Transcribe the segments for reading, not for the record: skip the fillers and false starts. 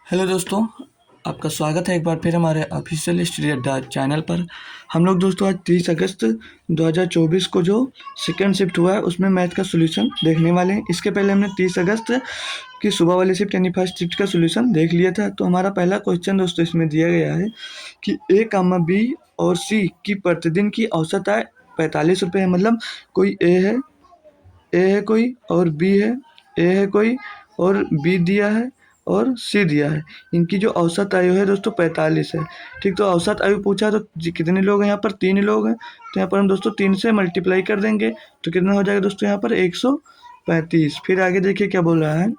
Hello दोस्तों, आपका स्वागत है एक बार फिर हमारे ऑफिशियल स्टडी अड्डा चैनल पर। हम लोग दोस्तों आज 30 अगस्त 2024 को जो सेकेंड शिफ्ट हुआ है उसमें मैथ का सॉल्यूशन देखने वाले हैं। इसके पहले हमने 30 अगस्त की सुबह वाली शिफ्ट यानी फर्स्ट शिफ्ट का सॉल्यूशन देख लिया था। तो हमारा पहला क्वेश्चन दोस्तों इसमें दिया गया है कि ए कामा बी और सी की प्रतिदिन की औसत आय 45 रुपये है। मतलब कोई ए है कोई और बी है, ए है कोई और बी दिया है और सी दिया है। इनकी जो औसत आयु है दोस्तों 45 है। ठीक, तो औसत आयु पूछा तो कितने लोग हैं यहाँ पर? 3 लोग हैं। तो यहाँ पर हम दोस्तों 3 से मल्टीप्लाई कर देंगे तो कितना हो जाएगा दोस्तों यहाँ पर 135। फिर आगे देखिए क्या बोल रहा है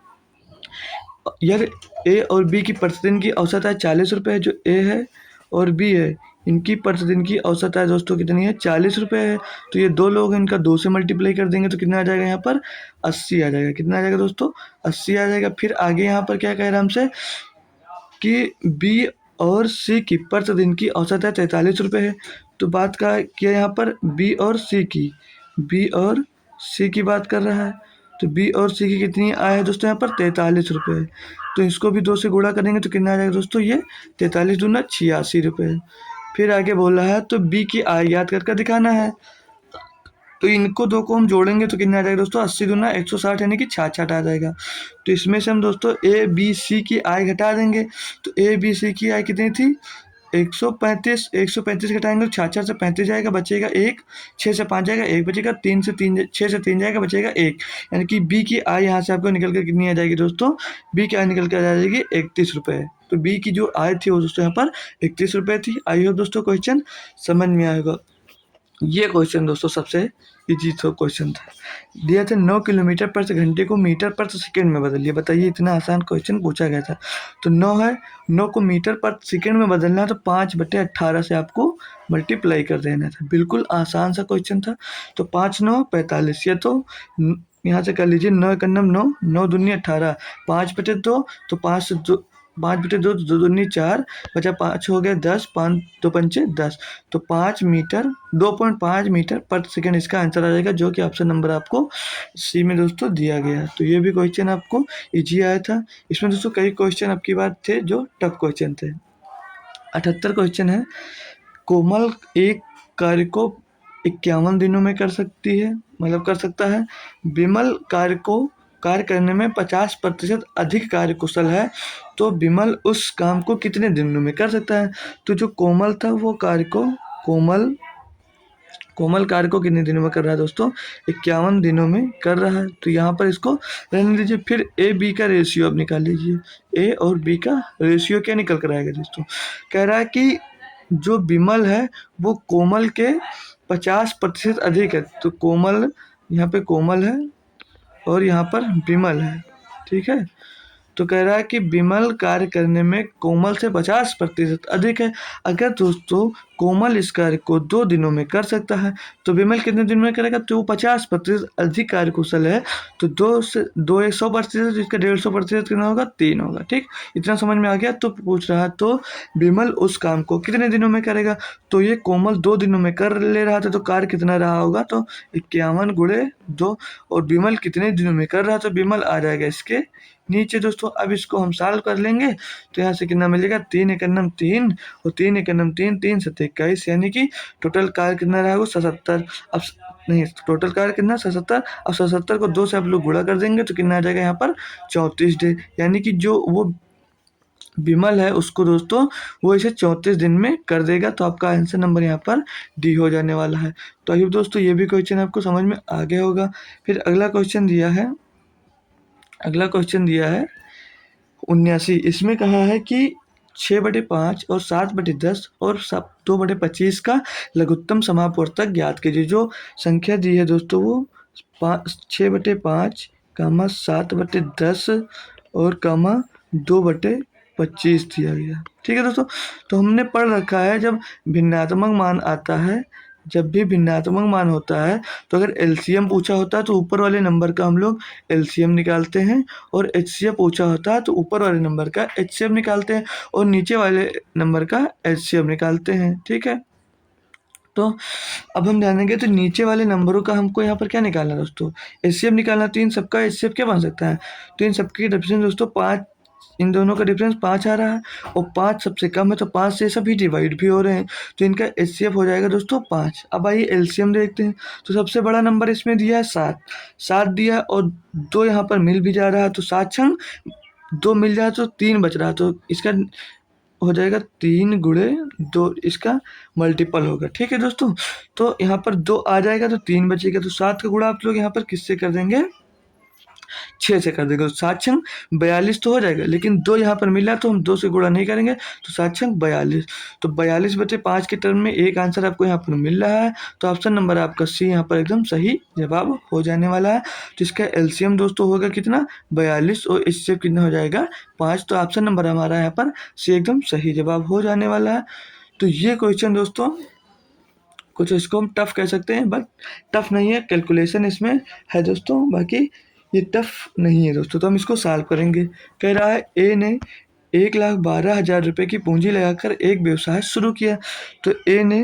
यार, ए और बी की प्रतिदिन की औसत आय 40 रुपये है। जो ए है और बी है इनकी प्रतिदिन की औसत आय दोस्तों कितनी है? 40 रुपये है। तो ये दो लोग हैं, इनका 2 से मल्टीप्लाई कर देंगे तो कितना आ जाएगा यहाँ पर? 80 आ जाएगा। कितना आ जाएगा दोस्तों? 80 आ जाएगा। फिर आगे यहाँ पर क्या कह रहा है हमसे कि बी और सी की प्रतिदिन की औसत आय 43 रुपये है। तो बात का किया यहाँ पर बी और सी की, बी और सी की बात कर रहा है। तो बी और सी की कितनी आय है दोस्तों? यहाँ पर 43 रुपये है। तो इसको भी 2 से गुणा करेंगे तो कितना आ जाएगा दोस्तों? ये 43 दूना 86 रुपये है। फिर आगे बोल रहा है तो बी की आय याद करके दिखाना है। तो इनको दो को हम जोड़ेंगे तो कितना आ जाएगा दोस्तों? 80 दूना 160 यानी कि 66 आ जाएगा। तो इसमें से हम दोस्तों ए बी सी की आय घटा देंगे। तो ए बी सी की आय कितनी थी? 135 घटाएंगे तो 66 से 35 जाएगा, बचेगा 1। 6 से 5 जाएगा 1 बचेगा, 3 से 3 6 से 3 जाएगा, बचेगा 1। यानी कि बी की आय यहाँ से आपको निकल कर कितनी आ जाएगी दोस्तों? बी की आय निकल कर आ जाएगी 31 रुपये। तो बी की जो आय थी वो दोस्तों यहाँ पर 31 रुपये थी। आई होप दोस्तों क्वेश्चन समझ में आएगा। ये क्वेश्चन दोस्तों सबसे इजी तो क्वेश्चन था। दिया था 9 किलोमीटर प्रति घंटे को मीटर प्रति सेकंड में बदलिए। बताइए, इतना आसान क्वेश्चन पूछा गया था। तो 9 है, 9 को मीटर प्रति सेकंड में बदलना है तो 5/18 से आपको मल्टीप्लाई कर देना था। बिल्कुल आसान सा क्वेश्चन था। तो 5 9 45, या तो यहाँ से कर लीजिए 9 एक 9, 9 दूनी 18, 5/2 तो 5/2 दो दूनी 4, बचा 5 हो गया 10, 5 2 पंचे 10। तो 5 मीटर 2.5 मीटर प्रति सेकंड इसका आंसर आ जाएगा, जो कि ऑप्शन नंबर आपको सी में दोस्तों दिया गया है। तो ये भी क्वेश्चन आपको इजी आया था। इसमें दोस्तों कई क्वेश्चन आपकी बात थे जो टफ क्वेश्चन थे। 78 क्वेश्चन है। कोमल एक कार्य को 51 दिनों में कर सकती है, मतलब कर सकता है। विमल कार्य करने में 50% अधिक कार्य कुशल है, तो विमल उस काम को कितने दिनों में कर सकता है? तो जो कोमल था वो कोमल कार्य को कितने दिनों में कर रहा है दोस्तों? 51 दिनों में कर रहा है। तो यहाँ पर इसको रहने दीजिए। फिर ए बी का रेशियो अब निकाल लीजिए। ए और बी का रेशियो क्या निकल कर आएगा दोस्तों? कह रहा है कि जो विमल है वो कोमल के 50% अधिक है। तो कोमल, यहाँ पे कोमल है और यहाँ पर विमल है, ठीक है। तो कह रहा है कि विमल कार्य करने में कोमल से 50% अधिक है। अगर दोस्तों कोमल इस कार्य को 2 दिनों में कर सकता है तो विमल कितने दिन में करेगा? तो वो 50% अधिक कार्य कुशल है। तो 2 से 2 100%, इसका 150% कितना होगा? 3 होगा। ठीक, इतना समझ में आ गया। तो पूछ रहा है तो विमल उस काम को कितने दिनों में करेगा? तो ये कोमल 2 दिनों में कर ले रहा था, तो कार्य कितना रहा होगा? तो 51 गुणे 2। और विमल कितने दिनों में कर रहा था? तो विमल आ जाएगा इसके नीचे दोस्तों। अब इसको हम सॉल्व कर लेंगे तो यहाँ से कितना मिलेगा? 3 एक 3 और 3 एक 3, 3 7 21, यानी कि टोटल कार्य कितना रहा? 77। अब नहीं, टोटल कार्य कितना? 77। अब 77 को 2 से आप लोग गुणा कर देंगे तो कितना आ जाएगा यहाँ पर? 34 डे। यानी कि जो वो विमल है उसको दोस्तों वो इसे 34 दिन में कर देगा। तो आपका आंसर नंबर यहाँ पर डी हो जाने वाला है। तो आइए दोस्तों, ये भी क्वेश्चन आपको समझ में आ गया होगा। फिर अगला क्वेश्चन दिया है 79। इसमें कहा है कि 6/5 और 7/10 और 2/25 का लघुत्तम समापवर्तक ज्ञात कीजिए। जो संख्या दी है दोस्तों वो 6/5, 7/10 और 2/25 दिया गया। ठीक है दोस्तों। तो हमने पढ़ रखा है जब भिन्नात्मक मान आता है, जब भी भिन्नात्मक मान होता है तो अगर एलसीएम पूछा होता है तो ऊपर वाले नंबर का हम लोग एलसीएम निकालते हैं, और एचसीएफ पूछा होता है तो ऊपर वाले नंबर का एचसीएफ निकालते हैं और नीचे वाले नंबर का एचसीएफ निकालते हैं। ठीक है। तो अब हम जानेंगे तो नीचे वाले नंबरों का हमको यहाँ पर क्या निकालना है दोस्तों? एचसीएफ निकालना। तो इन सबका एचसीएफ क्या बन सकता है? तो इन सबकी डेफिनेशन दोस्तों 5 इन दोनों का डिफरेंस 5 आ रहा है और 5 सबसे कम है, तो 5 से सभी डिवाइड भी हो रहे हैं, तो इनका एचसीएफ हो जाएगा दोस्तों 5। अब आइए एलसीएम देखते हैं। तो सबसे बड़ा नंबर इसमें दिया है 7, 7 दिया है और 2 यहाँ पर मिल भी जा रहा है, तो 7 छंग 2 मिल जाए तो 3 बच रहा है, तो इसका हो जाएगा 3 गुणे 2, इसका मल्टीपल होगा। ठीक है दोस्तों, तो यहाँ पर 2 आ जाएगा तो 3 बचेगा, तो 7 का गुणा आप लोग यहाँ पर किससे कर देंगे, 6 से कर देंगे, तो 7 छंग 42 तो हो जाएगा, लेकिन 2 यहाँ पर मिला तो हम 2 से गुणा नहीं करेंगे, तो 7 छंग 42, तो 42 बचे 5 के टर्म में एक आंसर आपको यहाँ पर मिल रहा है, तो ऑप्शन नंबर आपका सी यहाँ पर एकदम सही जवाब हो जाने वाला है। तो इसका एलसीएम दोस्तों होगा कितना, 42 और इससे कितना हो जाएगा 5, तो ऑप्शन नंबर हमारा यहाँ पर सी एकदम सही जवाब हो जाने वाला है। तो ये क्वेश्चन दोस्तों कुछ इसको हम टफ कह सकते हैं, बट टफ नहीं है, कैलकुलेशन इसमें है दोस्तों, बाकी ये टफ नहीं है दोस्तों। तो हम इसको सॉल्व करेंगे। कह रहा है ए ने 1,12,000 रुपये की पूंजी लगाकर एक व्यवसाय शुरू किया। तो ए ने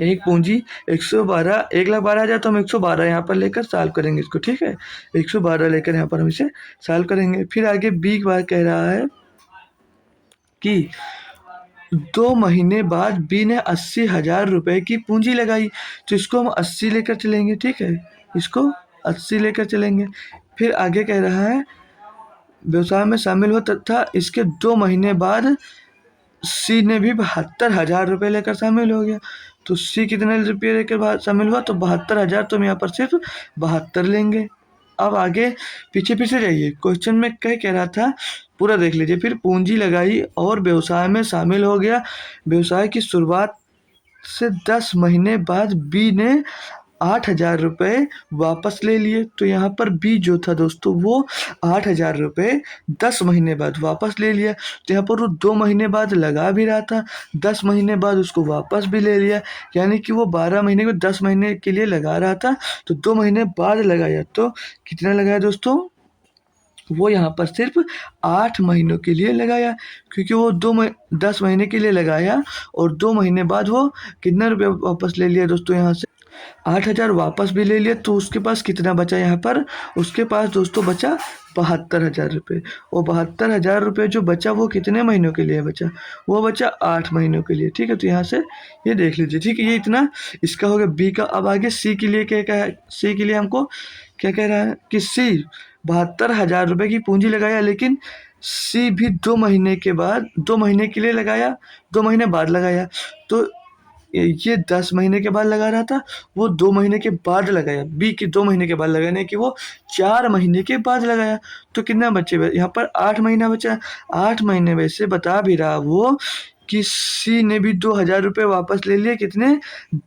एक पूंजी 112, 1,12,000, तो हम 112 यहाँ पर लेकर सॉल्व करेंगे इसको। ठीक है, 112 लेकर यहाँ पर हम इसे सॉल्व करेंगे। फिर आगे बी बार कह रहा है कि 2 महीने बाद बी ने 80,000 रुपये की पूंजी लगाई, तो इसको हम 80 लेकर चलेंगे। ठीक है, इसको 80 लेकर चलेंगे। फिर आगे कह रहा है व्यवसाय में शामिल हुआ तथा इसके 2 महीने बाद सी ने भी 72,000 रुपये लेकर शामिल हो गया। तो सी कितने रुपये लेकर शामिल हुआ, तो 72,000, तो हम यहाँ पर सिर्फ 72 लेंगे। अब आगे पीछे पीछे जाइए, क्वेश्चन में कह रहा था, पूरा देख लीजिए। फिर पूंजी लगाई और व्यवसाय में शामिल हो गया। व्यवसाय की शुरुआत से 10 महीने बाद बी ने 8,000 रुपये वापस ले लिए। तो यहाँ पर बी जो था दोस्तों वो 8,000 रुपये 10 महीने बाद वापस ले लिया। तो यहाँ पर वो 2 महीने बाद लगा भी रहा था, 10 महीने बाद उसको वापस भी ले लिया, यानी कि वो 12 महीने में 10 महीने के लिए लगा रहा था, तो 2 महीने बाद लगाया। तो कितना लगाया दोस्तों, वो यहाँ पर सिर्फ 8 महीनों के लिए लगाया, क्योंकि वो 10 महीने के लिए लगाया और 2 महीने बाद वो कितना रुपया वापस ले लिया दोस्तों, यहाँ से 8,000 वापस भी ले लिया। तो उसके पास कितना बचा यहाँ पर, उसके पास दोस्तों बचा 72,000 रुपये। और 72,000 रुपये जो बचा वो कितने महीनों के लिए बचा, वो बचा 8 महीनों के लिए। ठीक है, तो यहाँ से ये देख लीजिए। ठीक है, ये इतना इसका हो गया बी का। अब आगे सी के लिए क्या कहा है, सी के लिए हमको क्या कह रहा है कि सी 72,000 रुपये की पूंजी लगाया, लेकिन सी भी 2 महीने के बाद, 2 महीने के लिए लगाया, 2 महीने बाद लगाया। तो ये 10 महीने के बाद लगा रहा था, वो 2 महीने के बाद लगाया, बी की 2 महीने के बाद लगाने की वो 4 महीने के बाद लगाया। तो कितना बचे यहाँ पर 8 महीना बचा। 8 महीने में से बता भी रहा वो कि सी ने भी 2,000 रुपये वापस ले लिए, कितने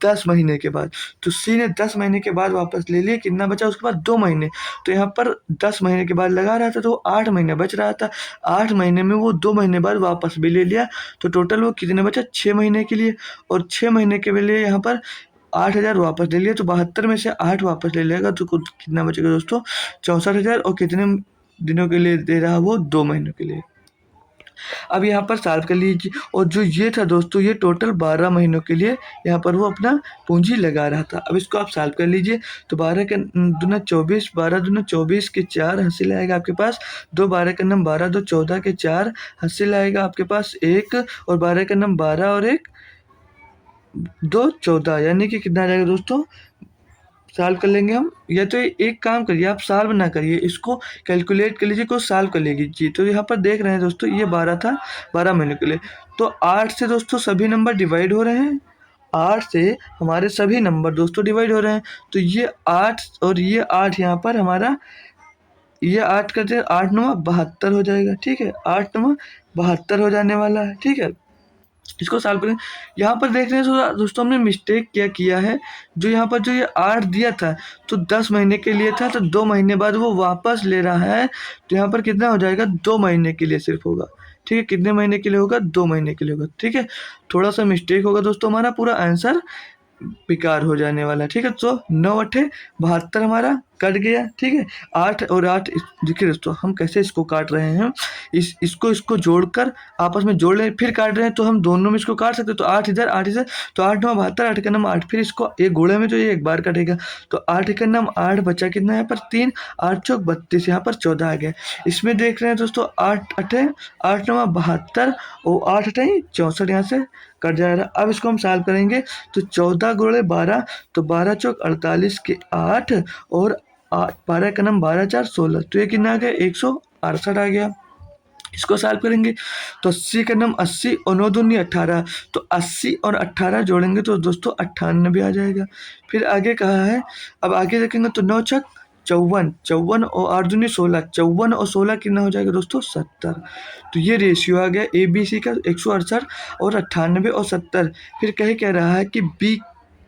10 महीने के बाद। तो सी ने 10 महीने के बाद वापस ले लिए, कितना बचा उसके बाद 2 महीने। तो यहाँ पर 10 महीने के बाद लगा रहा था, तो 8 महीने बच रहा था। 8 महीने में वो 2 महीने बाद वापस भी ले लिया, तो टोटल वो कितने बचा 6 महीने के लिए। और 6 महीने के लिए यहाँ पर 8,000 वापस ले लिया, तो 72 में से 8 वापस ले लेगा, तो कितना बचेगा दोस्तों 64,000। और कितने दिनों के लिए दे रहा वो 2 महीनों के लिए। अब यहाँ पर सॉल्व कर लीजिए। और जो ये था दोस्तों, ये टोटल 12 महीनों के लिए यहाँ पर वो अपना पूंजी लगा रहा था। अब इसको आप सॉल्व कर लीजिए। तो 12 का दूना 24, 12 दूना 24 के 4 हासिल आएगा आपके पास 2, 12 का नम 12, 2 14 के 4 हासिल आएगा आपके पास 1, और 12 का नम 12 और 1 2 14, यानी कि कितना आ जाएगा दोस्तों, सॉल्व कर लेंगे हम। या तो एक काम करिए, आप सॉल्व ना करिए, इसको कैलकुलेट कर लीजिए, को सॉल्व कर लीजिए। तो यहाँ पर देख रहे हैं दोस्तों, ये 12 था 12 महीने के लिए। तो 8 से दोस्तों सभी नंबर डिवाइड हो रहे हैं, 8 से हमारे सभी नंबर दोस्तों डिवाइड हो रहे हैं। तो ये 8 और ये 8 यहाँ पर हमारा, ये 8 करते हैं 8 9 72 हो जाएगा। ठीक है, 8 9 72 हो जाने वाला है। ठीक है, इसको सॉल्व करें। यहाँ पर देख रहे हैं दोस्तों, हमने मिस्टेक क्या किया है, जो यहाँ पर जो ये 8 दिया था तो 10 महीने के लिए था, तो 2 महीने बाद वो वापस ले रहा है, तो यहाँ पर कितना हो जाएगा 2 महीने के लिए सिर्फ होगा। ठीक है, कितने महीने के लिए होगा 2 महीने के लिए होगा। ठीक है, थोड़ा सा मिस्टेक होगा दोस्तों, हमारा पूरा आंसर बेकार हो जाने वाला है। ठीक है, तो 9 8 72 हमारा कट गया, ठीक है। 8 और 8 देखिए दोस्तों हम कैसे इसको काट रहे हैं, इसको जोड़कर आपस में जोड़ लें, फिर काट रहे हैं तो हम दोनों में इसको काट सकते हैं। तो 8 इधर 8 इधर, तो 8 9 72, 8 का नाम 8, फिर इसको एक घोड़े में तो ये एक बार कटेगा, तो 8 का नाम 8 बचा कितना यहाँ पर 3, 8 चौक 32, यहाँ पर 14 आ गया। इसमें देख रहे हैं दोस्तों 8 अठे 8 9 72 और 8 अठे 64, यहाँ से कट जाएगा। अब इसको हम सॉल्व करेंगे तो 14 गुणे 12, तो 12 चौक 48 के 8 और 12 का नाम 12 4 16, तो ये कितना आ गया 168 आ गया। इसको सॉल्व करेंगे तो 80 का नाम 80 और 9 दूनी 18, तो 80 और 18 जोड़ेंगे तो दोस्तों 98 आ जाएगा। फिर आगे कहा है, अब आगे देखेंगे तो 9 छक 54, 54 और 8 दूनी 16, 54 और 16 कितना हो जाएगा दोस्तों 70। तो ये रेशियो आ गया ए बी सी का 168 और 98 और 70। फिर कह रहा है कि बी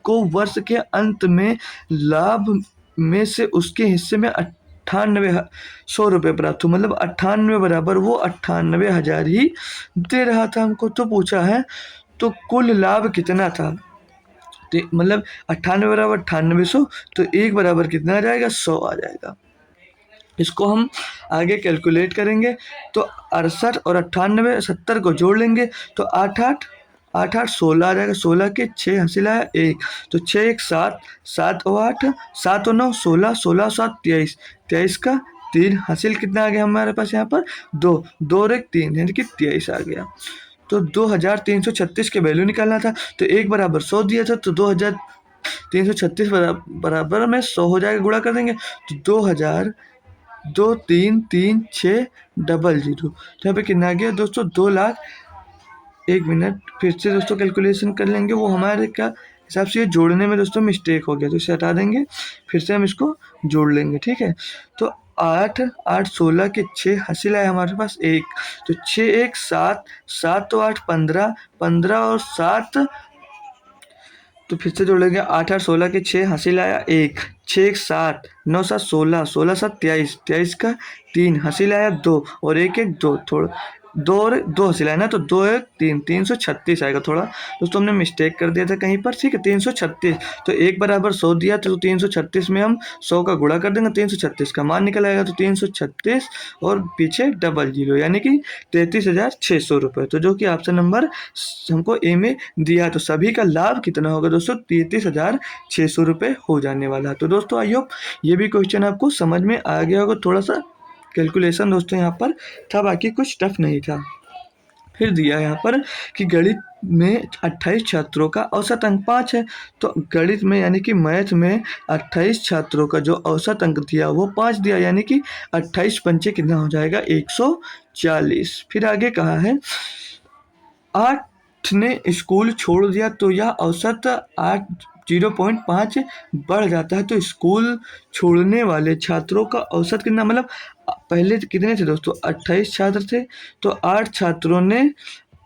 को वर्ष के अंत में लाभ में से उसके हिस्से में 98 रुपये प्राप्त हो, मतलब 98 बराबर वो 98,000 ही दे रहा था हमको। तो पूछा है तो कुल लाभ कितना था, तो मतलब 98 बराबर 9800, तो 1 बराबर कितना आ जाएगा 100 आ जाएगा। इसको हम आगे कैलकुलेट करेंगे तो 68 और 98 70 को जोड़ लेंगे तो 8 8 8 8 16 आ जाएगा, 16 के 6 हासिल आया 1, तो 6 1 7, 7 और 8 7 और 9 16, 16 और 7 23, 23 का 3 हासिल कितना आ गया हमारे पास यहाँ पर 2, 2 और 1 3, यानी कि 23 आ गया। तो 2336 के वैल्यू निकालना था, तो 1 बराबर 100 दिया था, तो 2336 बराबर में 100 हो जाएगा, गुणा कर देंगे तो 2000 2 3 3 6 00, तो यहाँ पे कितना आ गया दोस्तों 2 लाख। एक मिनट फिर से दोस्तों कैलकुलेशन कर लेंगे, वो हमारे का हिसाब से ये जोड़ने में दोस्तों मिस्टेक हो गया, तो इसे हटा देंगे, फिर से हम इसको जोड़ लेंगे, ठीक है। तो 8 8 16 के 6 हासिल आया हमारे पास 1, तो 6 1 7, 7 तो 8 15, 15 और 7, तो फिर से जोड़ेंगे 8 8 16 के 6 हासिल आया 1, 6 1 7, 9 7 16, 16 7 23, 23 का 3 हासिल आया 2 और 1 1 2, थोड़ा 2 और 2 हासिल आया ना, तो 2 1 3, 336 आएगा। थोड़ा दोस्तों हमने मिस्टेक कर दिया था कहीं पर, ठीक है 336, तो 1 बराबर 100 दिया, तो 336 में हम 100 का गुणा कर देंगे, 336 का मान निकल आएगा, तो 336 और पीछे 00, यानी कि 33,600 रुपये, तो जो कि ऑप्शन नंबर हमको ए में दिया है। तो सभी का लाभ कितना होगा दोस्तों 33,600 रुपये हो जाने वाला। तो दोस्तों आई होप ये भी क्वेश्चन आपको समझ में आ गया होगा, थोड़ा सा कैलकुलेशन दोस्तों यहाँ पर था, बाकी कुछ टफ नहीं था। फिर दिया यहाँ पर कि गणित में 28 छात्रों का औसत अंक 5 है, तो गणित में यानी कि मैथ में 28 छात्रों का जो औसत अंक दिया वो 5 दिया, यानी कि 28 पंचे कितना हो जाएगा 140। फिर आगे कहा है 8 ने स्कूल छोड़ दिया तो यह औसत 0.5 बढ़ जाता है, तो स्कूल छोड़ने वाले छात्रों का औसत कितना, मतलब पहले कितने थे दोस्तों 28 छात्र थे, तो 8 छात्रों ने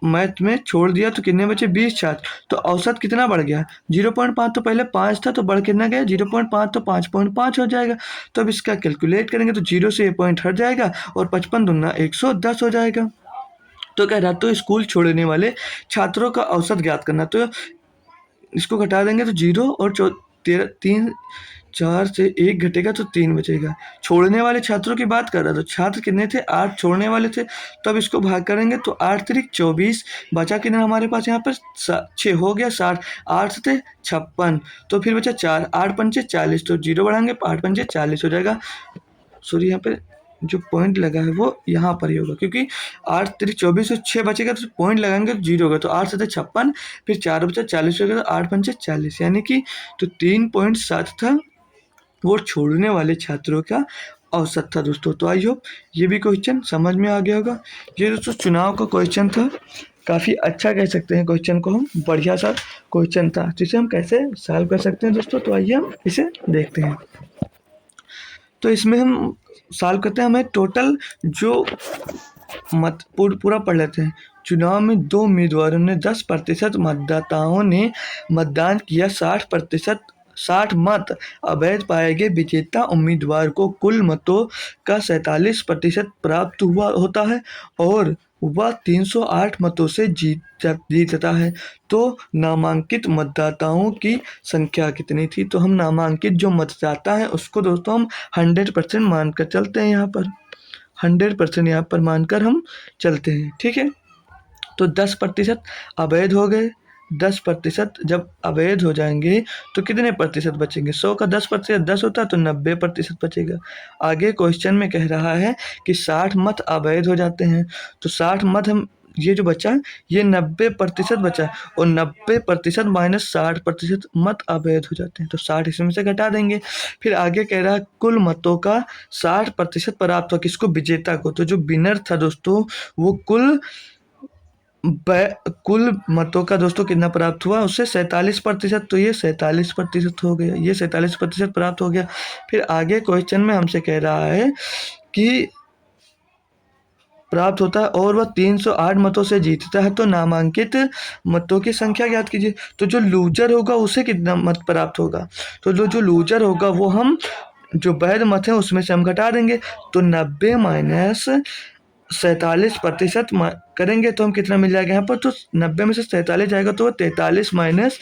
मैथ में छोड़ दिया तो कितने बचे 20 छात्र, तो औसत कितना बढ़ गया 0.5, तो पहले 5 था तो बढ़ कितना गया 0.5, तो 5.5 हो जाएगा। तो अब इसका कैलकुलेट करेंगे तो 0 से ये पॉइंट हट जाएगा और 55 दूना 110 हो जाएगा। तो कह रहा तो स्कूल छोड़ने वाले छात्रों का औसत ज्ञात करना, तो इसको घटा देंगे तो 0 और 3 4 से 1 घटेगा तो 3 बचेगा। छोड़ने वाले छात्रों की बात कर रहा, तो छात्र कितने थे 8 छोड़ने वाले थे, तो अब इसको भाग करेंगे तो 8 3 24, बचा कितना हमारे पास यहाँ पर 6 हो गया 60, 8 थे 56, तो फिर बचा 4, 8 पंचे 40, तो 0 बढ़ाएंगे 8 पंचे 40 हो जाएगा। सॉरी यहाँ पे जो पॉइंट लगा है वो यहाँ पर ही होगा, क्योंकि 8 3 24 और 6 बचेगा तो पॉइंट लगाएंगे तो 0 होगा, तो 8 7 56, फिर 4 बचा 40 हो गया, तो 8 पंचे 40, यानी कि तो 3.7 था वो छोड़ने वाले छात्रों का औसत था दोस्तों। तो आई होप ये भी क्वेश्चन समझ में आ गया होगा। ये दोस्तों चुनाव का क्वेश्चन था, काफ़ी अच्छा कह सकते हैं क्वेश्चन को हम, बढ़िया सा क्वेश्चन था, जिसे हम कैसे सॉल्व कर सकते हैं दोस्तों। तो आइए हम इसे देखते हैं। तो इसमें हम सॉल्व करते हैं, हमें टोटल जो पूरा पढ़ लेते हैं। चुनाव में 2 उम्मीदवारों ने 10% मतदाताओं ने मतदान किया, 60% 60 मत अवैध पाए गए विजेता उम्मीदवार को कुल मतों का 47% प्राप्त हुआ होता है और वह 308 मतों से जीतता है। तो नामांकित मतदाताओं की संख्या कितनी थी? तो हम नामांकित जो मतदाता है उसको दोस्तों हम 100% मानकर चलते हैं, यहाँ पर 100% यहाँ पर मानकर हम चलते हैं। ठीक है, तो 10% अवैध हो गए। 10% जब अवैध हो जाएंगे तो कितने प्रतिशत बचेंगे? 100 का 10% 10 होता है तो 90% बचेगा। आगे क्वेश्चन में कह रहा है कि 60 मत अवैध हो जाते हैं, तो 60 मत हम ये जो बचा ये 90% बचा और 90% माइनस 60% मत अवैध हो जाते हैं, तो 60 इसमें से घटा देंगे। फिर आगे कह रहा है कुल मतों का 60% प्राप्त हो किसको? विजेता को। तो जो विनर था दोस्तों वो कुल मतों का दोस्तों कितना प्राप्त हुआ? उससे 47%, तो ये 47% हो गया, ये 47% प्राप्त हो गया। फिर आगे क्वेश्चन में हमसे कह रहा है कि प्राप्त होता है और वह 308 मतों से जीतता है, तो नामांकित मतों की संख्या ज्ञात कीजिए। तो जो लूजर होगा उसे कितना मत प्राप्त होगा? तो जो लूजर होगा वो हम जो वैध मत है उसमें से हम घटा देंगे, तो 90 माइनस 47% करेंगे तो हम कितना मिल जाएगा यहाँ पर? तो 90 में से 47 जाएगा तो 43 माइनस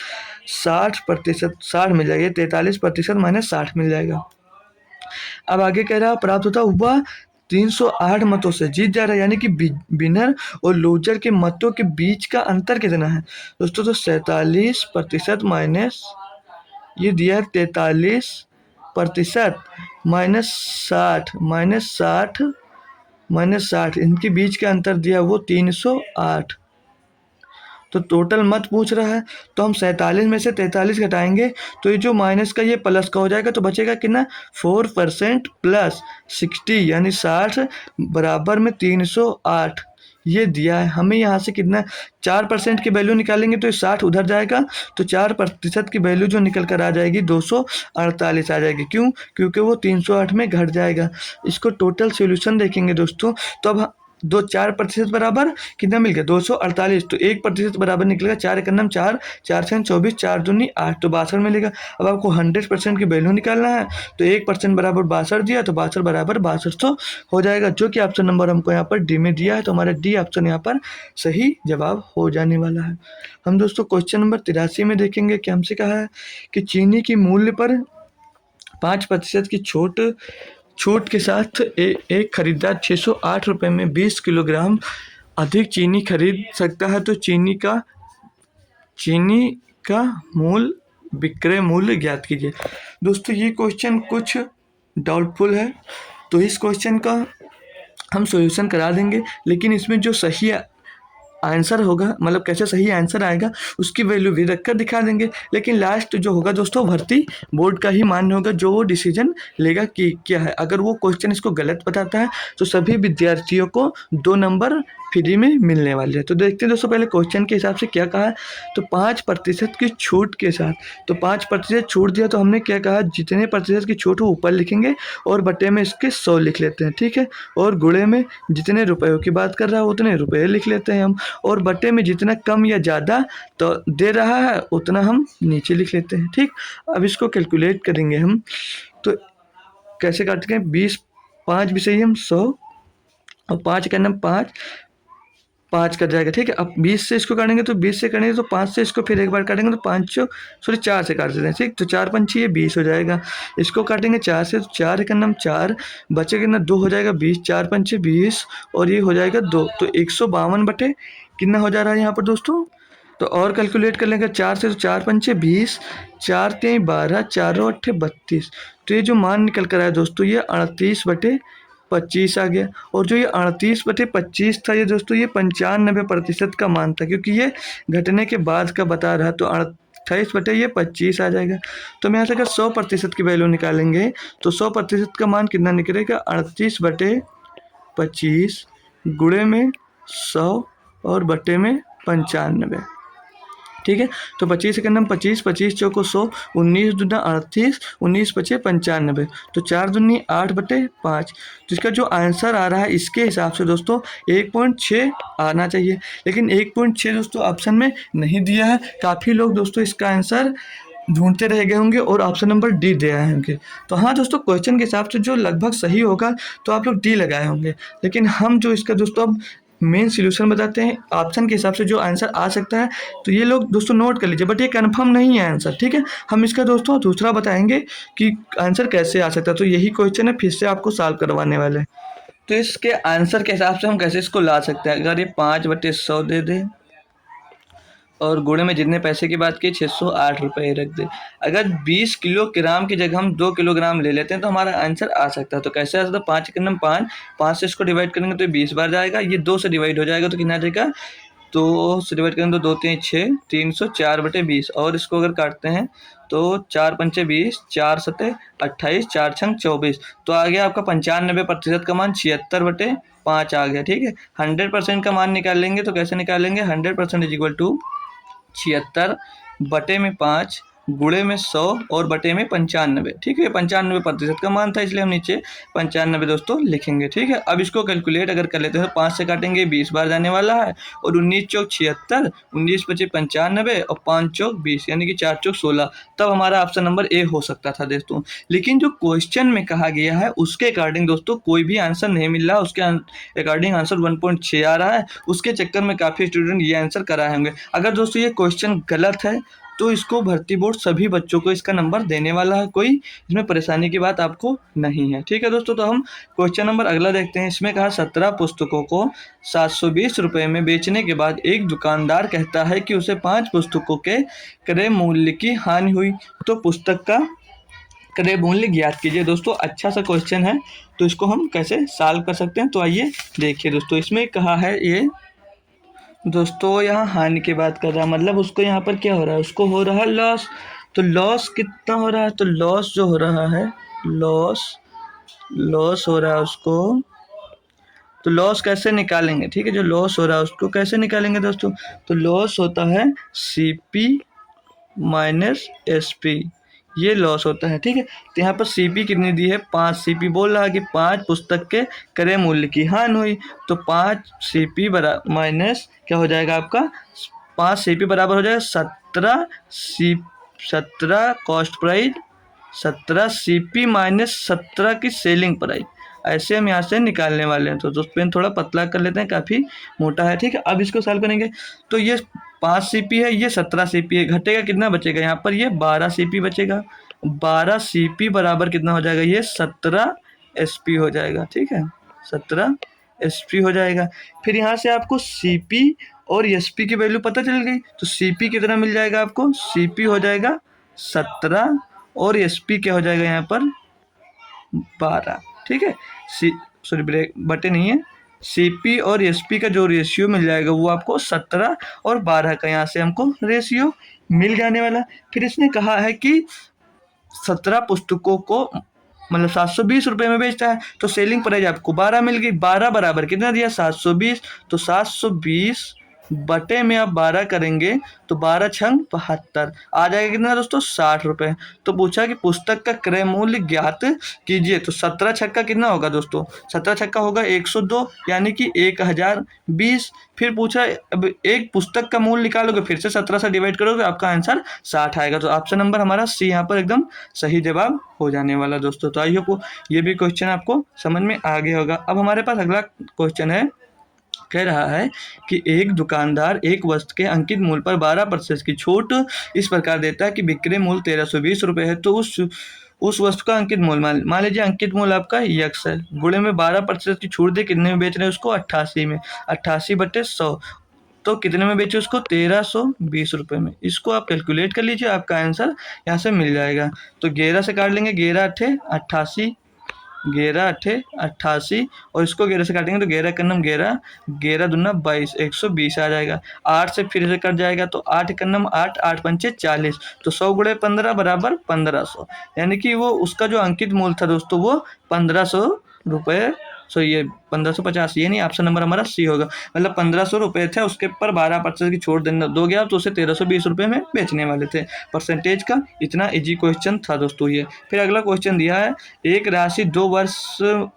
60%, 60 मिल जाएगा। 43% माइनस 60 मिल जाएगा। अब आगे कह रहा है प्राप्त होता हुआ 308 मतों से जीत जा रहा है, यानी कि विनर और लूजर के मतों के बीच का अंतर कितना है दोस्तों? तो 47% माइनस ये दिया है 43% माइनस 60 इनके बीच का अंतर दिया वो 308। तो टोटल मत पूछ रहा है, तो हम 47 में से 43 घटाएंगे तो ये जो माइनस का ये प्लस का हो जाएगा, तो बचेगा कितना? 4% प्लस 60 यानी 60 बराबर में 308 ये दिया है। हमें यहाँ से कितना 4% की वैल्यू निकालेंगे तो ये 60 उधर जाएगा, तो 4% की वैल्यू जो निकल कर आ जाएगी 248 आ जाएगी। क्यों? क्योंकि वो 308 में घट जाएगा। इसको टोटल सॉल्यूशन देखेंगे दोस्तों, तो अब 4% बराबर कितना मिल गया? 248, तो 1% बराबर निकलेगा 4 एक नम 4, 4 से 24, 4 दूनी 8, तो 62 मिलेगा। अब आपको 100% की वैल्यू निकालना है, तो 1% बराबर 62 दिया, तो 62 बराबर 6200 हो जाएगा, जो कि ऑप्शन नंबर हमको यहाँ पर डी में दिया है। तो हमारा डी ऑप्शन यहाँ पर सही जवाब हो जाने वाला है। हम दोस्तों क्वेश्चन नंबर 83 में देखेंगे कि हमसे कहा है कि चीनी की मूल्य पर 5% की छूट के साथ एक खरीदार 608 रुपये में 20 किलोग्राम अधिक चीनी खरीद सकता है, तो चीनी का विक्रय मूल्य ज्ञात कीजिए। दोस्तों ये क्वेश्चन कुछ डाउटफुल है, तो इस क्वेश्चन का हम सॉल्यूशन करा देंगे, लेकिन इसमें जो सही आंसर होगा, मतलब कैसे सही आंसर आएगा उसकी वैल्यू भी रखकर दिखा देंगे। लेकिन लास्ट जो होगा दोस्तों भर्ती बोर्ड का ही मान्य होगा, जो वो डिसीजन लेगा कि क्या है। अगर वो क्वेश्चन इसको गलत बताता है तो सभी विद्यार्थियों को 2 नंबर फ्री में मिलने वाले हैं। तो देखते हैं दोस्तों पहले क्वेश्चन के हिसाब से क्या कहा है। तो 5% की छूट के साथ, तो 5% छूट दिया, तो हमने क्या कहा, जितने प्रतिशत की छूट हो ऊपर लिखेंगे और बटे में इसके 100 लिख लेते हैं, ठीक है। और गुणे में जितने रुपयों की बात कर रहा है उतने रुपये लिख लेते हैं हम, और बटे में जितना कम या ज़्यादा तो दे रहा है उतना हम नीचे लिख लेते हैं, ठीक। अब इसको कैलकुलेट करेंगे हम, तो कैसे काटते हैं, 20 5 भी सही हम 100 और 5 का नाम 5 कट जाएगा, ठीक है। अब 20 से इसको काटेंगे तो 20 से काटेंगे तो 5 से इसको फिर एक बार काटेंगे तो 4 से काट देते हैं, ठीक। तो 4 पंची ये 20 हो जाएगा। इसको काटेंगे 4 से, तो 4 का नाम 4 बचेगा ना 2 हो जाएगा 20, 4 पंचे 20 और ये हो जाएगा 2, तो 152 बटे कितना हो जा रहा है यहाँ पर दोस्तों। तो और कैलकुलेट कर लेंगे 4 से, तो 4 पंचे 20, 4 3 12, 4 8 32, तो ये जो मान निकल कर आया दोस्तों ये 38/25 आ गया। और जो ये 38/25 था ये दोस्तों ये 95% का मान था, क्योंकि ये घटने के बाद का बता रहा, तो 28/25 आ जाएगा। तो हम यहाँ से अगर 100% की वैल्यू निकालेंगे तो 100% का मान कितना निकलेगा, 38/25 गुणे में 100 और बटे में 95, ठीक है। तो 25 के नाम 25, 25 चौको 100, 19 दूना 38, 19 पचे 95, तो 4 दूनी 8/5। तो इसका जो आंसर आ रहा है इसके हिसाब से दोस्तों 1.6 आना चाहिए, लेकिन 1.6 दोस्तों ऑप्शन में नहीं दिया है। काफ़ी लोग दोस्तों इसका आंसर ढूंढते रह गए होंगे और ऑप्शन नंबर डी दे आए होंगे। तो हाँ दोस्तों, क्वेश्चन के हिसाब से जो लगभग सही होगा तो आप लोग डी लगाए होंगे, लेकिन हम जो इसका दोस्तों अब मेन सॉल्यूशन बताते हैं ऑप्शन के हिसाब से जो आंसर आ सकता है, तो ये लोग दोस्तों नोट कर लीजिए, बट ये कंफर्म नहीं है आंसर, ठीक है। हम इसका दोस्तों दूसरा बताएंगे कि आंसर कैसे आ सकता है। तो यही क्वेश्चन है, फिर से आपको सॉल्व करवाने वाले हैं। तो इसके आंसर के हिसाब से हम कैसे इसको ला सकते हैं। अगर ये 5/100 दे दे और गुणे में जितने पैसे की बात की 608 रख दे, अगर 20 किलोग्राम की जगह हम 2 किलोग्राम ले लेते हैं तो हमारा आंसर आ सकता है। तो कैसे आ सकता है, 5 के नम 5, 5 से इसको डिवाइड करेंगे तो ये 20 बार जाएगा, ये 2 से डिवाइड हो जाएगा तो कितना आ जाएगा, 2 से डिवाइड करेंगे तो 2 3 6, 304/20, और इसको अगर काटते हैं तो 4 पंचे 20, 4 सते 28, 4 छंग 24, तो आ गया आपका 95% का मान 76/5 आ गया, ठीक है। 100% का मान निकाल लेंगे तो कैसे निकालेंगे, 100% इज इक्वल टू 76/5 गुणे में 100 और बटे में 95, ठीक है। 95% का मान था इसलिए हम नीचे 95 दोस्तों लिखेंगे, ठीक है। अब इसको कैलकुलेट अगर कर लेते हैं तो 5 से काटेंगे 20 बार जाने वाला है, और 19 चौक 76, 19 पचे 95 और 5 चौक 20, यानी कि 4 चौक 16, तब हमारा ऑप्शन नंबर ए हो सकता था दोस्तों। लेकिन जो क्वेश्चन में कहा गया है उसके अकॉर्डिंग दोस्तों कोई भी आंसर नहीं मिल रहा, उसके अकॉर्डिंग आंसर 1.6 आ रहा है, उसके चक्कर में काफ़ी स्टूडेंट ये आंसर कराए होंगे। अगर दोस्तों ये क्वेश्चन गलत है तो इसको भर्ती बोर्ड सभी बच्चों को इसका नंबर देने वाला है, कोई इसमें परेशानी की बात आपको नहीं है, ठीक है दोस्तों। तो हम क्वेश्चन नंबर अगला देखते हैं। इसमें कहा 17 पुस्तकों को 720 रुपये में बेचने के बाद एक दुकानदार कहता है कि उसे 5 पुस्तकों के क्रय मूल्य की हानि हुई, तो पुस्तक का क्रय मूल्य ज्ञात कीजिए। दोस्तों अच्छा सा क्वेश्चन है, तो इसको हम कैसे सॉल्व कर सकते हैं, तो आइए देखिए दोस्तों। इसमें कहा है ये दोस्तों, यहाँ हानि की बात कर रहा है, मतलब उसको यहाँ पर क्या हो रहा है, उसको हो रहा है लॉस। तो लॉस कितना हो रहा है, तो लॉस जो हो रहा है, लॉस हो रहा है उसको, तो लॉस कैसे निकालेंगे, ठीक है। जो लॉस हो रहा है उसको कैसे निकालेंगे दोस्तों, तो लॉस होता है CP माइनस SP, ये लॉस होता है, ठीक है। तो यहाँ पर CP कितनी दी है, 5 CP बोल रहा है कि 5 पुस्तक के क्रय मूल्य की हानि हुई, तो 5 CP बराबर माइनस क्या हो जाएगा आपका, 5 CP बराबर हो जाएगा 17 कॉस्ट प्राइस, 17 CP माइनस 17 की सेलिंग प्राइस, ऐसे हम यहाँ से निकालने वाले हैं। तो पेन थोड़ा पतला कर लेते हैं, काफ़ी मोटा है, ठीक है। अब इसको सॉल्व करेंगे तो ये 5 CP है, ये 17 CP है, घटेगा कितना बचेगा यहाँ पर, ये 12 CP बचेगा। 12 CP बराबर कितना हो जाएगा, ये 17 SP हो जाएगा, ठीक है, 17 SP हो जाएगा। फिर यहाँ से आपको CP और SP की वैल्यू पता चल गई, तो CP कितना मिल जाएगा आपको, CP हो जाएगा 17 और SP क्या हो जाएगा यहाँ पर 12, ठीक है। सॉरी ब्रेक बटे नहीं है, CP और SP का जो रेशियो मिल जाएगा वो आपको 17 और 12 का यहाँ से हमको रेशियो मिल जाने वाला। फिर इसने कहा है कि 17 पुस्तकों को मतलब 720 रुपये में बेचता है, तो सेलिंग प्राइस आपको 12 मिल गई। 12 बराबर कितना दिया, 720, तो 720 बटे में आप 12 करेंगे तो 12 छंग 72 आ जाएगा कितना दोस्तों, 60 रुपये। तो पूछा कि पुस्तक का क्रय मूल्य ज्ञात कीजिए, तो 17 छक्का कितना होगा दोस्तों, 17 छक्का होगा 102, यानी कि 1020। फिर पूछा अब एक पुस्तक का मूल्य निकालोगे, फिर से 17 से डिवाइड करोगे, आपका आंसर 60 आएगा। तो ऑप्शन नंबर हमारा C यहाँ पर एकदम सही जवाब हो जाने वाला दोस्तों। तो आई होप ये भी क्वेश्चन आपको समझ में आ गया होगा। अब हमारे पास अगला क्वेश्चन है, कह रहा है कि एक दुकानदार एक वस्तु के अंकित मूल्य पर 12% की छूट इस प्रकार देता है कि विक्रय मूल्य 1320 रुपये है, तो उस वस्तु का अंकित मूल्य मान लीजिए अंकित मूल्य आपका X है, गुणे में 12% की छूट दे, कितने में बेच रहे हैं उसको, 88 में, 88/100, तो कितने में बेचे उसको, 1320 रुपये में। इसको आप कैलकुलेट कर लीजिए, आपका आंसर यहाँ से मिल जाएगा। तो 11 से काट लेंगे, 11 8 88, 11 8 88, और इसको 11 से काटेंगे तो 11 कन्नम 11, 11 दूना 22, 120 आ जाएगा। 8 से फिर से कट जाएगा तो 8 कन्नम 8, 8 पंचे 40, तो 100 गुणे 15 बराबर 1500, यानी कि वो उसका जो अंकित मूल्य था दोस्तों वो 1500 रुपये, सो ये 1550, ये नहीं, ऑप्शन नंबर हमारा C होगा। मतलब 1500 रुपये थे, उसके ऊपर 12% की छूट देना दोगे आप तो उसे 1320 रुपये में बेचने वाले थे। परसेंटेज का इतना इजी क्वेश्चन था दोस्तों ये। फिर अगला क्वेश्चन दिया है, एक राशि 2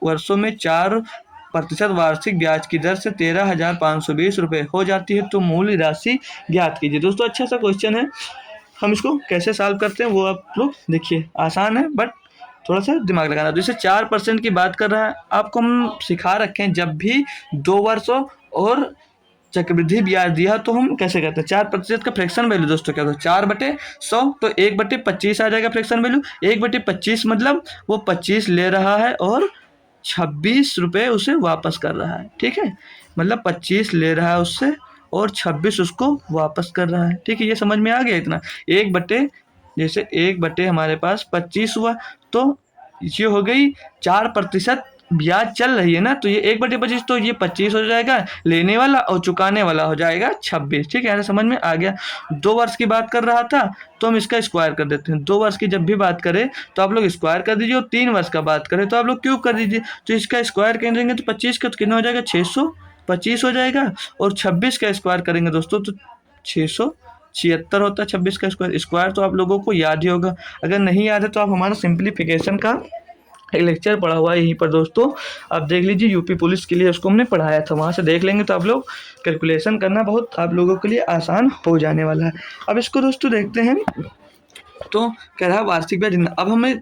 वर्षों में 4% वार्षिक ब्याज की दर से 13,520 रुपये हो जाती है, तो मूल राशि ज्ञात कीजिए। दोस्तों अच्छा सा क्वेश्चन है, हम इसको कैसे सॉल्व करते हैं वो आप लोग देखिए, आसान है बट थोड़ा सा दिमाग लगाना। जैसे 4% की बात कर रहा है, आपको हम सिखा रखे हैं जब भी 2 वर्षों और चक्रवृद्धि ब्याज दिया तो हम कैसे करते हैं। 4% का फ्रैक्शन वैल्यू दोस्तों क्या होता है, 4/100, तो 1/25 आ जाएगा फ्रैक्शन वैल्यू। 1/25 मतलब वो 25 ले रहा है और 26 रुपये उसे वापस कर रहा है, ठीक है। मतलब 25 ले रहा है उससे और 26 उसको वापस कर रहा है, ठीक है। ये समझ में आ गया इतना। जैसे 1/, हमारे पास 25 हुआ, तो ये हो गई 4% ब्याज चल रही है ना, तो ये 1/25, तो ये 25 हो जाएगा लेने वाला और चुकाने वाला हो जाएगा 26, ठीक है। ऐसे समझ में आ गया। 2 वर्ष की बात कर रहा था तो हम इसका स्क्वायर कर देते हैं। 2 वर्ष की जब भी बात करें तो आप लोग स्क्वायर कर दीजिए, और 3 वर्ष का बात करें तो आप लोग क्यूब कर दीजिए। तो इसका स्क्वायर करेंगे तो 25 का तो कितना हो जाएगा, 625 हो जाएगा, और 26 का स्क्वायर करेंगे दोस्तों तो 676 होता है 26 का स्क्वायर। स्क्वायर तो आप लोगों को याद ही होगा, अगर नहीं याद है तो आप हमारा सिंप्लीफिकेशन का एक लेक्चर पढ़ा हुआ है यहीं पर दोस्तों, आप देख लीजिए। यूपी पुलिस के लिए उसको हमने पढ़ाया था, वहाँ से देख लेंगे तो आप लोग कैलकुलेशन करना बहुत आप लोगों के लिए आसान हो जाने वाला है। अब इसको दोस्तों देखते हैं, तो कह रहा है वार्षिक ब्याज। अब हमें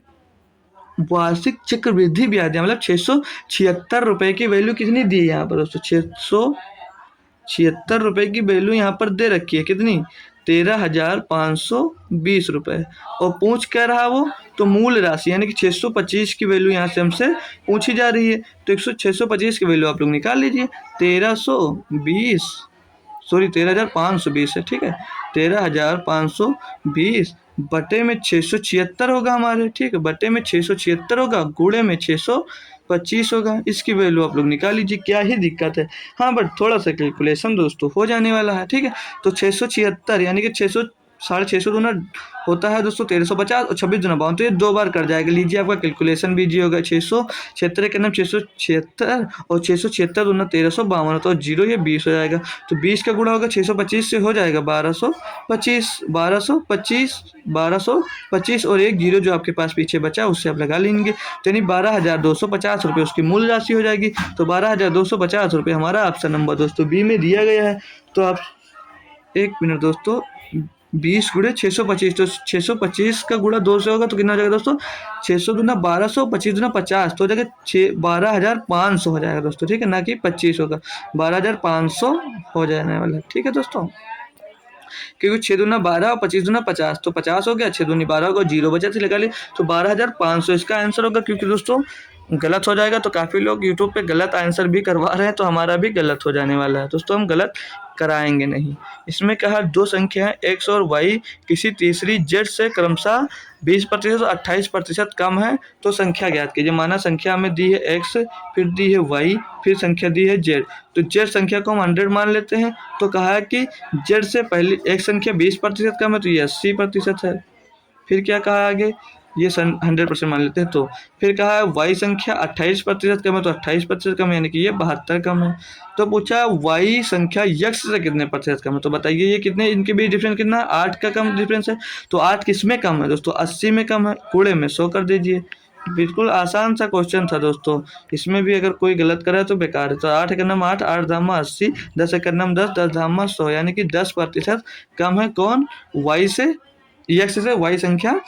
वार्षिक चक्रवृद्धि ब्याज दिया, मतलब 676 रुपये की वैल्यू कितनी दी है यहाँ पर दोस्तों, 676 रुपये की वैल्यू यहाँ पर दे रखी है, कितनी, 13,520 रुपये। और पूछ क्या रहा वो, तो मूल राशि यानी कि 625 की वैल्यू यहाँ से हमसे पूछी जा रही है, तो 625 की वैल्यू आप लोग निकाल लीजिए। 13,520 है, ठीक है। 13,520 बटे में 676 होगा हमारे, ठीक है। बटे में 676 होगा, गुणे में 625 होगा। इसकी वैल्यू आप लोग निकाल लीजिए, क्या ही दिक्कत है। हाँ बट थोड़ा सा कैलकुलेशन दोस्तों हो जाने वाला है, ठीक है। तो 676 यानी कि 600 दूना होता है दोस्तों 1350, और 26 दूना 52, तो ये 2 बार कर जाएगा। लीजिए आपका कैलकुलेशन भी होगा, 676 के नाम 676 और 676 दूना 1352, तो 0 ये 20 हो जाएगा। तो 20 का गुणा होगा 625 से, हो जाएगा 1225 और एक 0 जो आपके पास पीछे बचा उससे आप लगा लेंगे, तो यानी 12,250 रुपये उसकी मूल राशि हो जाएगी। तो 12,250 रुपये हमारा ऑप्शन नंबर दोस्तों बी में दिया गया है। तो आप एक मिनट दोस्तों, 20 गुणे 625, तो 625 का गुणा 2 से होगा तो कितना हो जाएगा दोस्तों, 600 दूना 1200, 25 दूना 50, तो हो जाएगा 12,500 हो जाएगा दोस्तों, ठीक है, ना कि 25 होगा, 12,500 हो जाने वाला है, ठीक है दोस्तों। क्योंकि 6 दूना 12 और 25 दूना 50, तो 50 हो गया, 6 दूनी 12 होगा, 0 बचा से लगा ली, तो 12,500 इसका आंसर होगा। क्योंकि दोस्तों गलत हो जाएगा, तो काफ़ी लोग यूट्यूब पे गलत आंसर भी करवा रहे हैं, तो हमारा भी गलत हो जाने वाला है दोस्तों, हम गलत कराएंगे नहीं। इसमें कहा 2 संख्याएं x और y किसी तीसरी z से क्रमशः 20% और 28% कम है, तो संख्या ज्ञात कीजिए। माना संख्या में दी है x, फिर दी है y, फिर संख्या दी है z, तो z संख्या को हम 100 मान लेते हैं। तो कहा है कि z से पहली एक संख्या 20% कम है, तो ये 80% है। फिर क्या कहा आगे, ये 100% मान लेते हैं। तो फिर कहा है y संख्या 28% कम है, तो 28% कम है, यानी कि ये 72 कम है। तो पूछा y संख्या x से कितने प्रतिशत कम है, तो बताइए ये कितने, इनके बीच डिफरेंस कितना, 8 का कम डिफरेंस है। तो 8 किस में कम है दोस्तों, 80 में कम है, गुणे में 100 कर दीजिए। बिल्कुल आसान सा क्वेश्चन था दोस्तों, इसमें भी अगर कोई गलत करे तो बेकार है। तो 8 का नाम 8, 8 धामा 80, 10 का नाम 10, 10 धामा 100, यानी कि 10% कम है कौन, y से, x से, y संख्या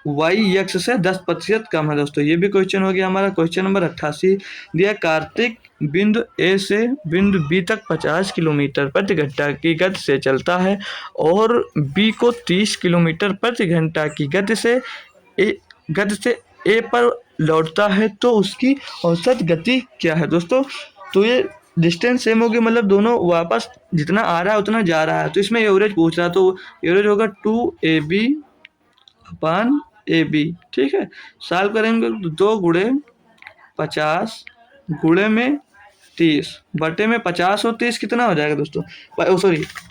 y x से 10% कम है दोस्तों। ये भी क्वेश्चन हो गया हमारा। क्वेश्चन नंबर 88 दिया, कार्तिक बिंदु A से बिंदु B तक 50 किलोमीटर प्रति घंटा की गति से चलता है और B को 30 किलोमीटर प्रति घंटा की गति से A पर लौटता है, तो उसकी औसत गति क्या है दोस्तों। तो ये डिस्टेंस सेम होगी, मतलब दोनों वापस जितना आ रहा है उतना जा रहा है। तो इसमें एवरेज पूछ रहा है, तो एवरेज होगा 2AB अपान AB, ठीक है। सॉल्व करेंगे तो 2 गुणे 50 गुणे में 30 बटे में 50 और 30 कितना हो जाएगा दोस्तों,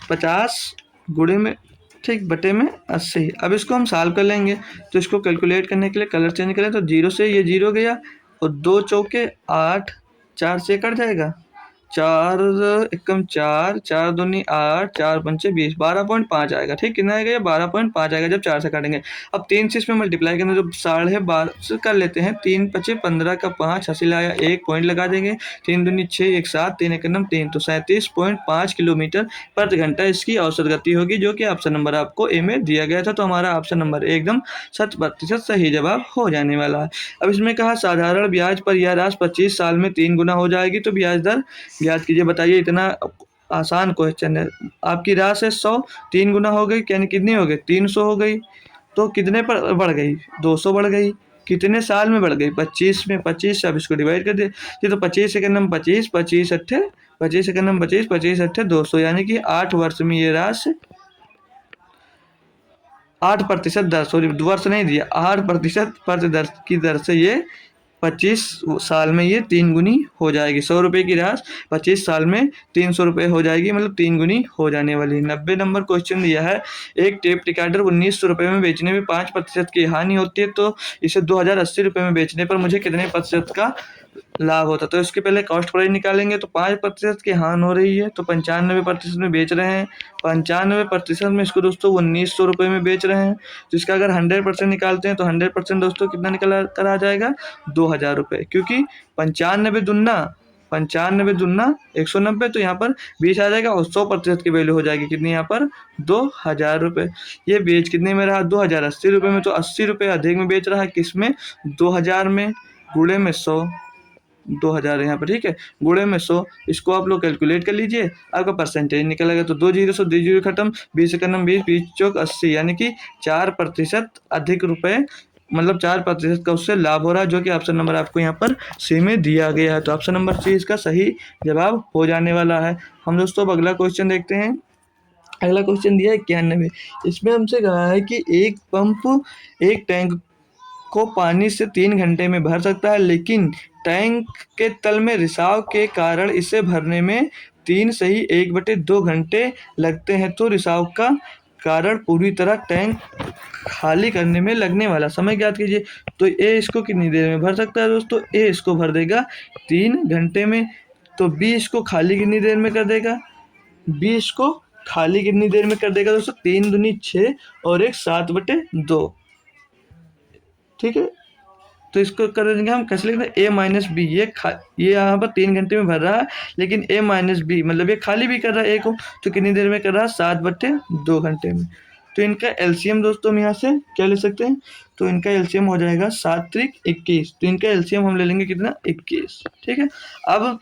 50 गुणे में, ठीक, बटे में 80। अब इसको हम सॉल्व कर लेंगे, तो इसको कैलकुलेट करने के लिए कलर चेंज करें, तो 0 से ये 0 गया और 2 चौके 8, 4 से कट जाएगा, 4 एकम 4, 4 दूनी 8, 4 पंचे 20, 12.5 आएगा। ठीक, कितना आएगा ये 12.5 आएगा जब 4 से काटेंगे। अब 3 से इसमें मल्टीप्लाई करेंगे तो 12.5 से कर लेते हैं। 3 पचे 15 का 5 हासिल आया, 1 पॉइंट लगा देंगे। 3 दूनी 6, 1 7, 3 एक 3, तो 37.5 किलोमीटर प्रति घंटा इसकी औसत गति होगी, जो कि ऑप्शन नंबर आपको ए में दिया गया था। तो हमारा ऑप्शन नंबर एकदम 100% सही जवाब हो जाने वाला है। अब इसमें कहा साधारण ब्याज पर यह राशि 25 साल में 3 गुना हो जाएगी, तो ब्याज दर ज्ञात कीजिए। बताइए, इतना आसान क्वेश्चन है। आपकी राशि है 100, 3 गुना हो गई, यानी कितनी हो गई 300 हो गई। तो कितने पर बढ़ गई 200 बढ़ गई। कितने साल में बढ़ गई 25 में। 25 से अब इसको डिवाइड कर दिए, तो 25 सेकंड में 25, 25 अट्ठे 25 सेकंड में 25, 25 अट्ठे 200, यानी कि 8 वर्ष में ये राशि 8% दर, सॉरी वर्ष नहीं दिया, 8% प्रति दर की दर से ये 25 साल में ये 3 गुनी हो जाएगी। 100 रुपये की राशि 25 साल में 300 रुपये हो जाएगी, मतलब 3 गुनी हो जाने वाली। 90 नंबर क्वेश्चन दिया है, एक टेप रिकॉर्डर 1900 रुपये में बेचने में 5% की हानि होती है, तो इसे 2080 रुपये में बेचने पर मुझे कितने प्रतिशत का लाभ होता है। तो इसके पहले कॉस्ट प्राइस निकालेंगे, तो 5% की हानि हो रही है, तो 95% में बेच रहे हैं। 95% में इसको दोस्तों 1900 रुपये में बेच रहे हैं, तो इसका अगर 100% निकालते हैं तो 100% दोस्तों कितना निकल कर आ जाएगा 2000 रुपये, क्योंकि 95 दुना 190, तो यहाँ पर 20 आ जाएगा और 100% की वैल्यू हो जाएगी कितनी यहाँ पर 2000 रुपये। ये बेच कितने में रहा 2080 रुपये में, तो 80 रुपये अधिक में बेच रहा है, किसमें 2000 में, गुणे में 100, 2000 यहाँ पर। ठीक है, गुणे में 100, इसको आप लोग कैलकुलेट कर लीजिए, आपका परसेंटेज निकलेगा। तो 2 जीरो 2 जीरो खत्म, 20 एकम 20, 20 चौक 80, यानी कि 4% अधिक रुपए, मतलब 4% का उससे लाभ हो रहा है, जो कि ऑप्शन नंबर आपको यहाँ पर सी में दिया गया है। तो ऑप्शन नंबर सी इसका सही जवाब हो जाने वाला है। हम दोस्तों अब अगला क्वेश्चन देखते हैं। अगला क्वेश्चन दिया है 91। इसमें हमसे कहा है कि एक पंप एक टैंक को पानी से 3 घंटे में भर सकता है, लेकिन टैंक के तल में रिसाव के कारण इसे भरने में 3 सही 1/2 घंटे लगते हैं। तो रिसाव का कारण पूरी तरह टैंक खाली करने में लगने वाला समय ज्ञात कीजिए। तो ए इसको कितनी देर में भर सकता है दोस्तों, ए इसको भर देगा 3 घंटे में। तो बी इसको खाली कितनी देर में कर देगा, बी इसको खाली कितनी देर में कर देगा दोस्तों, 3 दूनी 6 और 1 7/2। ठीक है, तो इसको कर देंगे हम, कैसे लिखते हैं ए माइनस बी। ये यहाँ पर 3 घंटे में भर रहा है, लेकिन ए माइनस बी मतलब ये खाली भी कर रहा है ए को, तो कितनी देर में कर रहा है 7/2 घंटे में। तो इनका एलसीएम दोस्तों हम यहाँ से क्या ले सकते हैं, तो इनका एलसीएम हो जाएगा 7 त्रिक 21। तो इनका एलसीएम हम ले लेंगे कितना 21। ठीक है, अब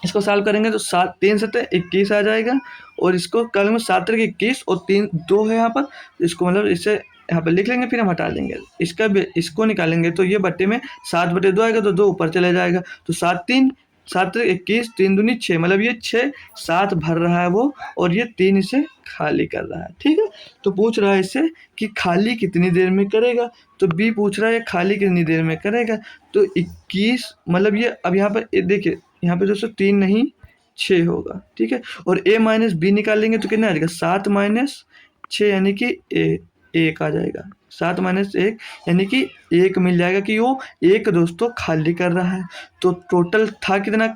इसको सॉल्व करेंगे तो 3 7 21 आ जाएगा, और इसको कल में 7 त्रिक 21 और 3 2 है यहाँ पर, इसको मतलब इसे यहाँ पर लिख लेंगे, फिर हम हटा देंगे। इसको निकालेंगे तो ये बट्टे में 7/2 आएगा, तो 2 ऊपर चले जाएगा, तो 7 त्रिक 21, 3 दूनी 6, मतलब ये 6 7 भर रहा है वो, और ये 3 इसे खाली कर रहा है। ठीक है, तो पूछ रहा है इससे कि खाली कितनी देर में करेगा, तो बी पूछ रहा है खाली कितनी देर में करेगा। तो 21 मतलब ये, अब यहाँ पर देखिए यहाँ पे दोस्तों 3 नहीं 6 होगा। ठीक है, और a माइनस बी निकालेंगे तो कितना आ जाएगा 7 माइनस 6, यानी कि 1 आ जाएगा। 7 माइनस 1 यानी कि 1 मिल जाएगा, कि वो 1 दोस्तों खाली कर रहा है। तो टोटल था कितना,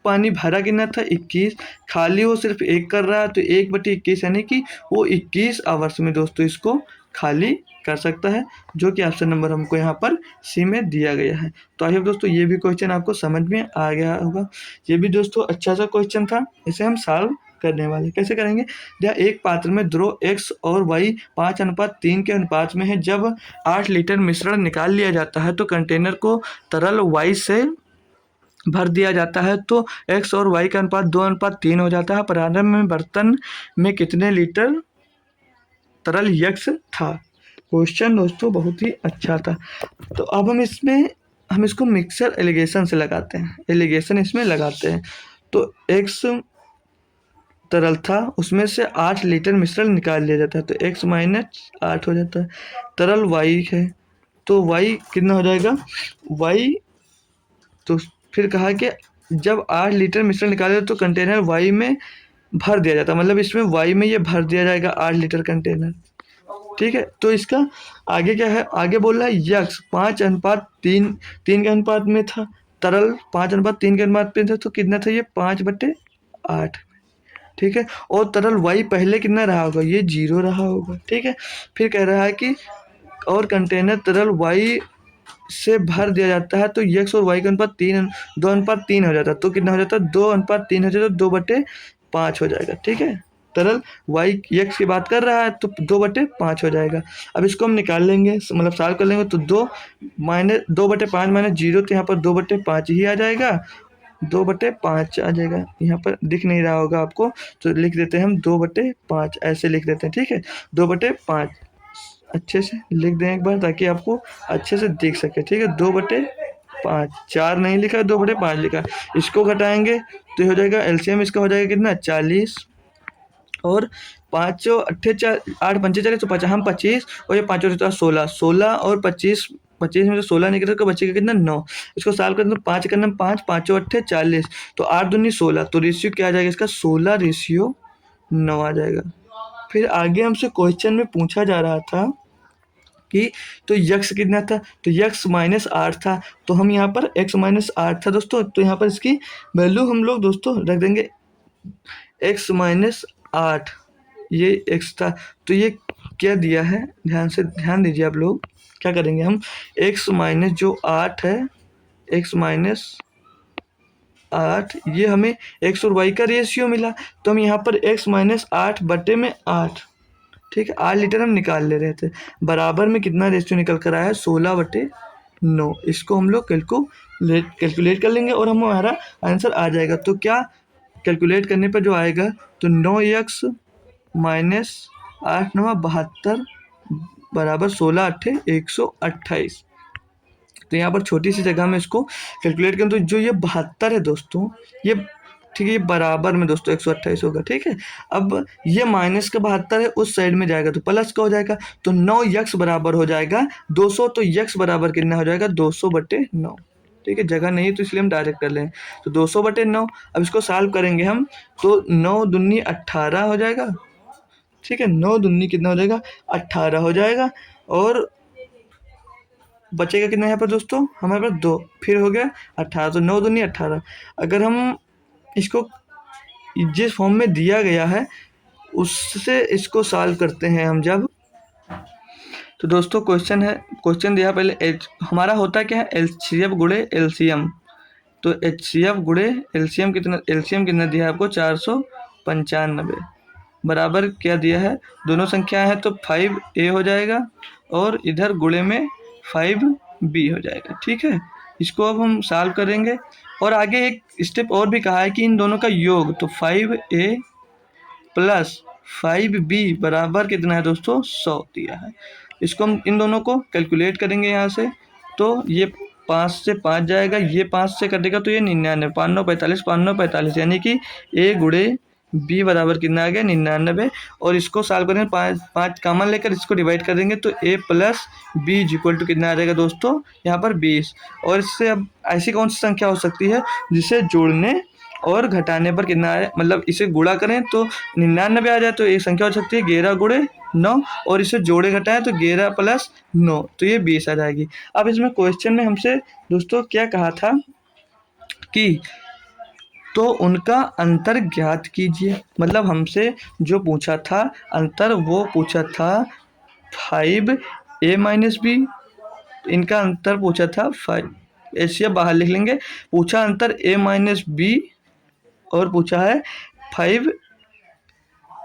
पानी भरा कितना था 21, खाली वो सिर्फ 1 कर रहा है, तो 1/21 यानी कि वो 21 आवर्स में दोस्तों इसको खाली कर सकता है, जो कि ऑप्शन नंबर हमको यहाँ पर सी में दिया गया है। तो आई होप दोस्तों ये भी क्वेश्चन आपको समझ में आ गया होगा। ये भी दोस्तों अच्छा सा क्वेश्चन था, इसे हम सॉल्व करने वाले। कैसे करेंगे, जहाँ एक पात्र में द्रव x और y 5:3 के अनुपात में है। जब 8 लीटर मिश्रण निकाल लिया जाता है तो कंटेनर को तरल y से भर दिया जाता है, तो x और y का अनुपात 2:3 हो जाता है। प्रारंभ में बर्तन में कितने लीटर तरल यक्स था। क्वेश्चन दोस्तों बहुत ही अच्छा था। तो अब हम इसको मिक्सर एलिगेशन से लगाते हैं, एलिगेशन इसमें लगाते हैं। तो x तरल था, उसमें से 8 लीटर मिश्रण निकाल लिया जाता है, तो x माइनस 8 हो जाता है। तरल y है, तो y कितना हो जाएगा y, तो फिर कहा कि जब 8 लीटर मिश्रण निकाले तो कंटेनर y में भर दिया जाता है, मतलब इसमें y में ये भर दिया जाएगा 8 लीटर कंटेनर। ठीक है, तो इसका आगे क्या है, आगे बोल रहा है यक्स 5:3 के अनुपात में था, तरल 5:3 के अनुपात पे था, तो कितना था ये 5/8। ठीक है, और तरल वाई पहले कितना रहा होगा, ये 0 रहा होगा। ठीक है, फिर कह रहा है कि और कंटेनर तरल वाई से भर दिया जाता है तो यक्स और वाई का अनुपात 2:3 हो जाता है, तो कितना हो जाता है 2:3 हो जाता है, 2/5 हो जाएगा। ठीक है, तरल वाई यक्स की बात कर रहा है तो 2/5 हो जाएगा। अब इसको हम निकाल लेंगे, मतलब सॉल्व कर लेंगे, तो 2/5 माइनस 0, तो यहाँ पर 2/5 ही आ जाएगा, 2/5 आ जाएगा। यहाँ पर दिख नहीं रहा होगा आपको, तो लिख देते हैं हम 2/5, ऐसे लिख देते हैं। ठीक है, 2/5 अच्छे से लिख दें एक बार ताकि आपको अच्छे से दिख सके। ठीक है, 2/5, 4 नहीं लिखा है, 2/5 लिखा है। इसको घटाएंगे तो ये हो जाएगा, एलसीएम इसका हो जाएगा कितना 40, और 5 अट्ठे 4, 8 पंचे 40, तो 5 हम 25, और ये 5 और 16, 16 और 25, 25 में से 16 निकल कर बचेगा कितना 9। इसको सॉल्व करना तो 5 करना 5, 5 अट्ठे 40, तो 8 दूनी 16, तो रेशियो क्या आ जाएगा इसका 16:9 आ जाएगा। फिर आगे हमसे क्वेश्चन में पूछा जा रहा था कि तो यक्स कितना था, तो यक्स -8 था, तो हम यहाँ पर x -8 था दोस्तों, तो यहाँ पर इसकी वैल्यू हम लोग दोस्तों रख देंगे x -8, ये x था, तो ये क्या दिया है, ध्यान दीजिए आप लोग। क्या करेंगे हम, x माइनस जो 8 है, x -8, ये हमें x और y का रेशियो मिला, तो हम यहाँ पर x -8 बटे में 8, ठीक है, 8 लीटर हम निकाल ले रहे थे, बराबर में कितना रेशियो निकल कर आया है 16/9। इसको हम लोग कैलकुलेट कर लेंगे और हमारा आंसर आ जाएगा। तो क्या कैलकुलेट करने पर जो आएगा, तो 9x माइनस 8 9 72 बराबर 16 8 128। तो यहाँ पर छोटी सी जगह में इसको कैलकुलेट करें तो जो ये 72 है दोस्तों, ये ठीक है, ये बराबर में दोस्तों 128 होगा। ठीक है, अब ये माइनस का 72 है, उस साइड में जाएगा तो प्लस का हो जाएगा, तो 9x बराबर हो जाएगा 200, तो x बराबर कितना हो जाएगा 200/9। ठीक है, जगह नहीं तो इसलिए हम डायरेक्ट कर लें, तो 200/9। अब इसको सॉल्व करेंगे हम, तो 9 दूनी 18 हो जाएगा। ठीक है, 9 दूनी कितना हो जाएगा 18 हो जाएगा, और बचेगा कितना यहाँ पर दोस्तों, हमारे पास 2, फिर हो गया 18, तो 9 दूनी 18। अगर हम इसको जिस फॉर्म में दिया गया है उससे इसको सॉल्व करते हैं हम जब, तो दोस्तों क्वेश्चन दिया पहले हमारा होता क्या है एचसीएफ गुणे एलसीएम, तो एचसीएफ गुणे एलसीएम कितना दिया है आपको 495, बराबर क्या दिया है, दोनों संख्या है तो 5a हो जाएगा, और इधर गुणे में 5b हो जाएगा। ठीक है, इसको अब हम सॉल्व करेंगे, और आगे एक स्टेप और भी कहा है कि इन दोनों का योग, तो 5a प्लस 5b बराबर कितना है दोस्तों 100 दिया है। इसको हम इन दोनों को कैलकुलेट करेंगे यहाँ से, तो ये 5 से 5 जाएगा, ये 5 से कटेगा तो ये 99, 5 9 45, 5 9 45, यानी कि a गुणे b बराबर कितना आ गया 99, और इसको सॉल्व करेंगे 5 कॉमन लेकर इसको डिवाइड कर देंगे, तो a plus b equal to कितना आ जाएगा दोस्तों यहाँ पर 20। और इससे अब ऐसी कौन सी संख्या हो सकती है जिसे जोड़ने और घटाने पर कितना आए, मतलब इसे गुणा करें तो 99 आ जाए, तो एक संख्या हो सकती है 11 गुणे 9, और इसे जोड़े घटाएं तो 11 प्लस 9, तो ये 20 आ जाएगी। अब इसमें क्वेश्चन में हमसे दोस्तों क्या कहा था कि तो उनका अंतर ज्ञात कीजिए, मतलब हमसे जो पूछा था अंतर, वो पूछा था 5a माइनस b, इनका अंतर पूछा था 5, एशिया बाहर लिख लेंगे, पूछा अंतर a माइनस b, और पूछा है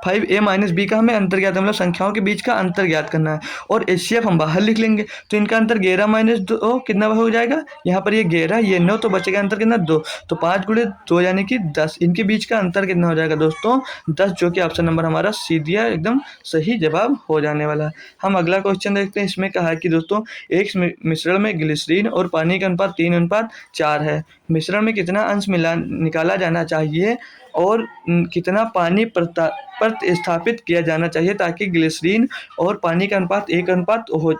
5a माइनस बी का हमें अंतर ज्ञात, मतलब संख्याओं के बीच का अंतर ज्ञात करना है, और एचसीएफ हम बाहर लिख लेंगे, तो इनका अंतर 11 माइनस 2 कितना हो जाएगा, यहाँ पर ये 11 ये 9, तो बचेगा अंतर कितना 2, तो 5 गुणे 2 यानी कि 10, इनके बीच का अंतर कितना हो जाएगा दोस्तों 10, जो कि ऑप्शन नंबर हमारा सी दिया एकदम सही जवाब हो जाने वाला है। हम अगला क्वेश्चन देखते हैं, इसमें कहा है कि दोस्तों एक मिश्रण में ग्लिसरीन और पानी का अनुपात 3:4 है, मिश्रण में कितना अंश निकाला जाना चाहिए और कितना पानी प्रतिस्थापित किया जाना चाहिए ताकि ग्लिसरीन और पानी का अनुपात 1 हो